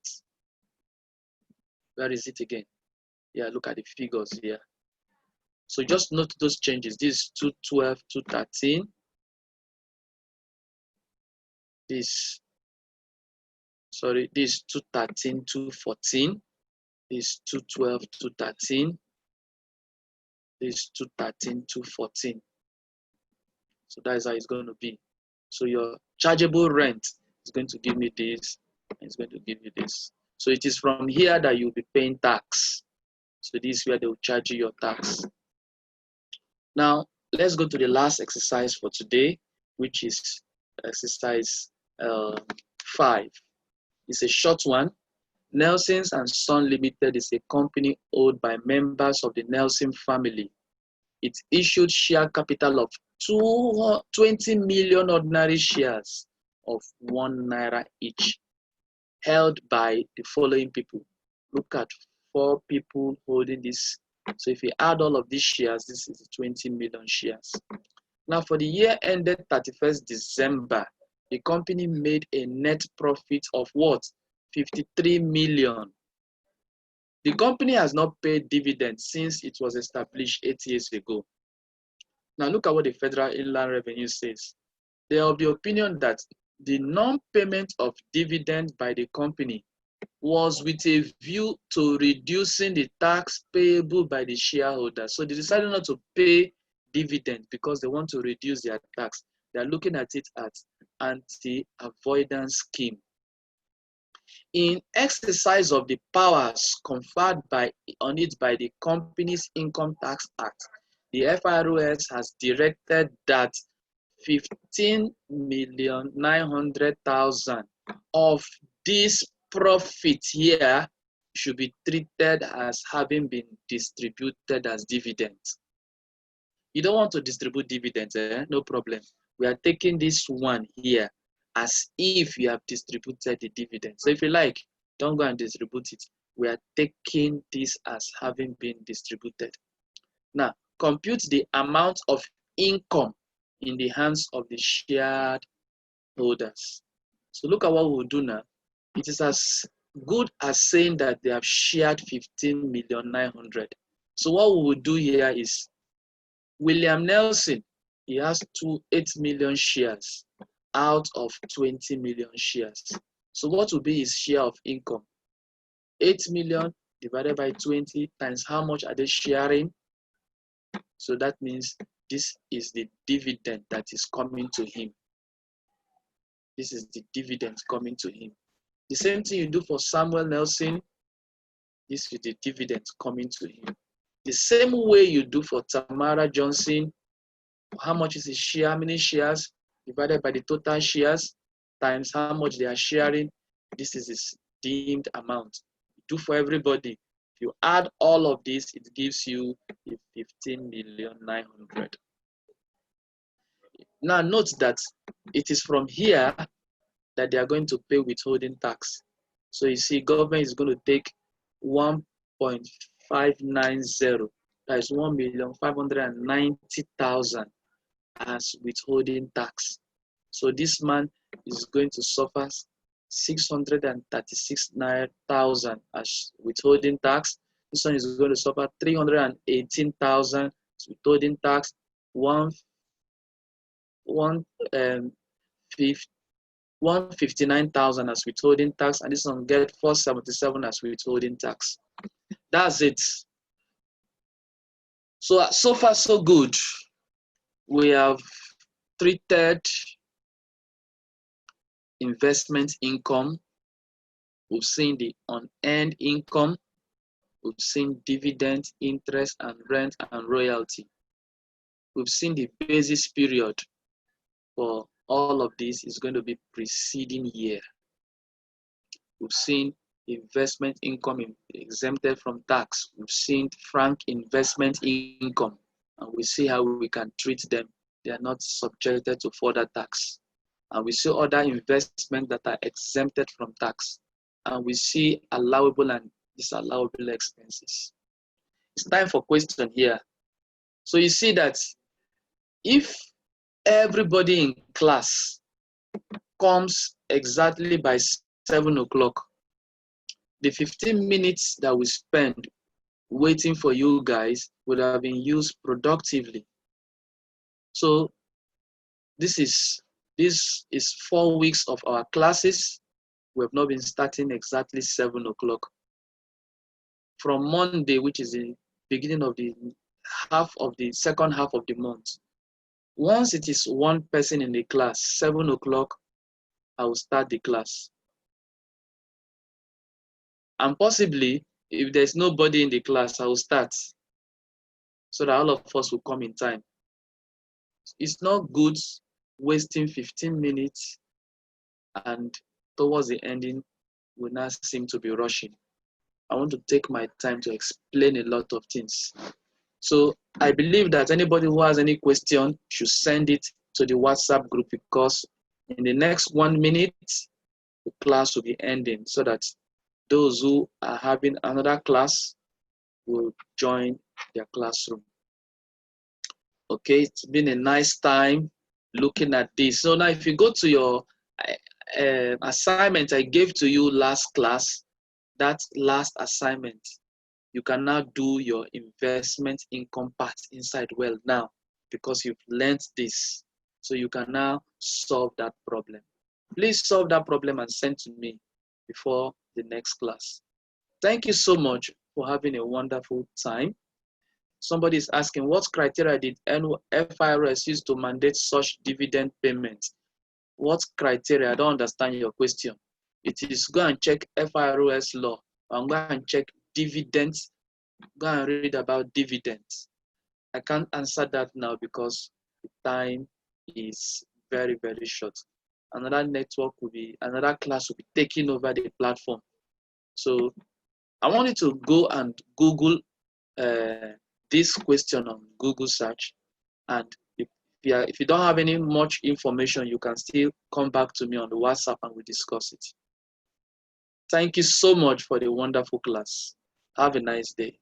Where is it again? Yeah, look at the figures here. So just note those changes. This is 212, 213. This 213, 214. This 212, 213. This 213, 214. So that is how it's going to be. So your chargeable rent is going to give me this, and it's going to give you this. So it is from here that you'll be paying tax. So this is where they will charge you your tax. Now, let's go to the last exercise for today, which is exercise 5. It's a short one. Nelson's and Son Limited is a company owned by members of the Nelson family. It issued share capital of 20 million ordinary shares of ₦1 each, held by the following people. Look at 4 people holding this. So if you add all of these shares, this is 20 million shares. Now for the year ended 31st December, the company made a net profit of what? 53 million. The company has not paid dividends since it was established 8 years ago. Now look at what the Federal Inland Revenue says. They are of the opinion that the non-payment of dividends by the company was with a view to reducing the tax payable by the shareholders. So they decided not to pay dividends because they want to reduce their tax. They're looking at it as anti-avoidance scheme. In exercise of the powers conferred on it by the Companies Income Tax Act, the FROS has directed that 15,900,000 of this profit here should be treated as having been distributed as dividends. You don't want to distribute dividends, no problem. We are taking this one here as if you have distributed the dividends. So if you like, don't go and distribute it. We are taking this as having been distributed. Now, compute the amount of income in the hands of the shared holders. So look at what we'll do now. It is as good as saying that they have shared 15,900,000. So what we will do here is William Nelson, he has 8 million shares out of 20 million shares. So what will be his share of income? 8 million divided by 20 times how much are they sharing? So that means this is the dividend that is coming to him. This is the dividend coming to him. The same thing you do for Samuel Nelson. This is the dividend coming to him. The same way you do for Tamara Johnson. How much is his share? How many shares divided by the total shares times how much they are sharing? This is his deemed amount. Do for everybody. If you add all of this, it gives you 15,900,000. Now note that it is from here that they are going to pay withholding tax. So you see, government is going to take 1.590, that is 1,590,000 as withholding tax. So this man is going to suffer 636,000 as withholding tax. This one is going to suffer 318,000 as withholding tax. 159,000 as withholding tax, and this one get 477 as withholding tax. That's it. So far so good. We have treated investment income. We've seen the unearned income. We've seen dividend, interest, and rent and royalty. We've seen the basis period for all of this is going to be preceding year. We've seen investment income exempted from tax. We've seen frank investment income, and we see how we can treat them. They are not subjected to further tax. And we see other investments that are exempted from tax. And we see allowable and disallowable expenses. It's time for question here. So you see that if everybody in class comes exactly by 7 o'clock, the 15 minutes that we spend waiting for you guys would have been used productively. So this is 4 weeks of our classes. We have not been starting exactly 7 o'clock. From Monday, which is the beginning of the second half of the month, once it is one person in the class, 7 o'clock, I will start the class. And possibly, if there's nobody in the class, I will start so that all of us will come in time. It's not good wasting 15 minutes and towards the ending, we now seem to be rushing. I want to take my time to explain a lot of things. So I believe that anybody who has any question should send it to the WhatsApp group, because in the next 1 minute, the class will be ending so that those who are having another class will join their classroom. Okay, it's been a nice time looking at this. So now if you go to your assignment I gave to you last class, that last assignment, you can now do your investment income part inside well now, because you've learned this. So you can now solve that problem. Please solve that problem and send to me before the next class. Thank you so much for having a wonderful time. Somebody is asking, what criteria did FIRS use to mandate such dividend payments? What criteria? I don't understand your question. It is go and check FIRS law and go and check dividends. Go and read about dividends. I can't answer that now because the time is very, very short. Another class will be taking over the platform. So I want you to go and Google this question on Google search, and if you don't have any much information, you can still come back to me on the WhatsApp and we discuss it. Thank you so much for the wonderful class. Have a nice day.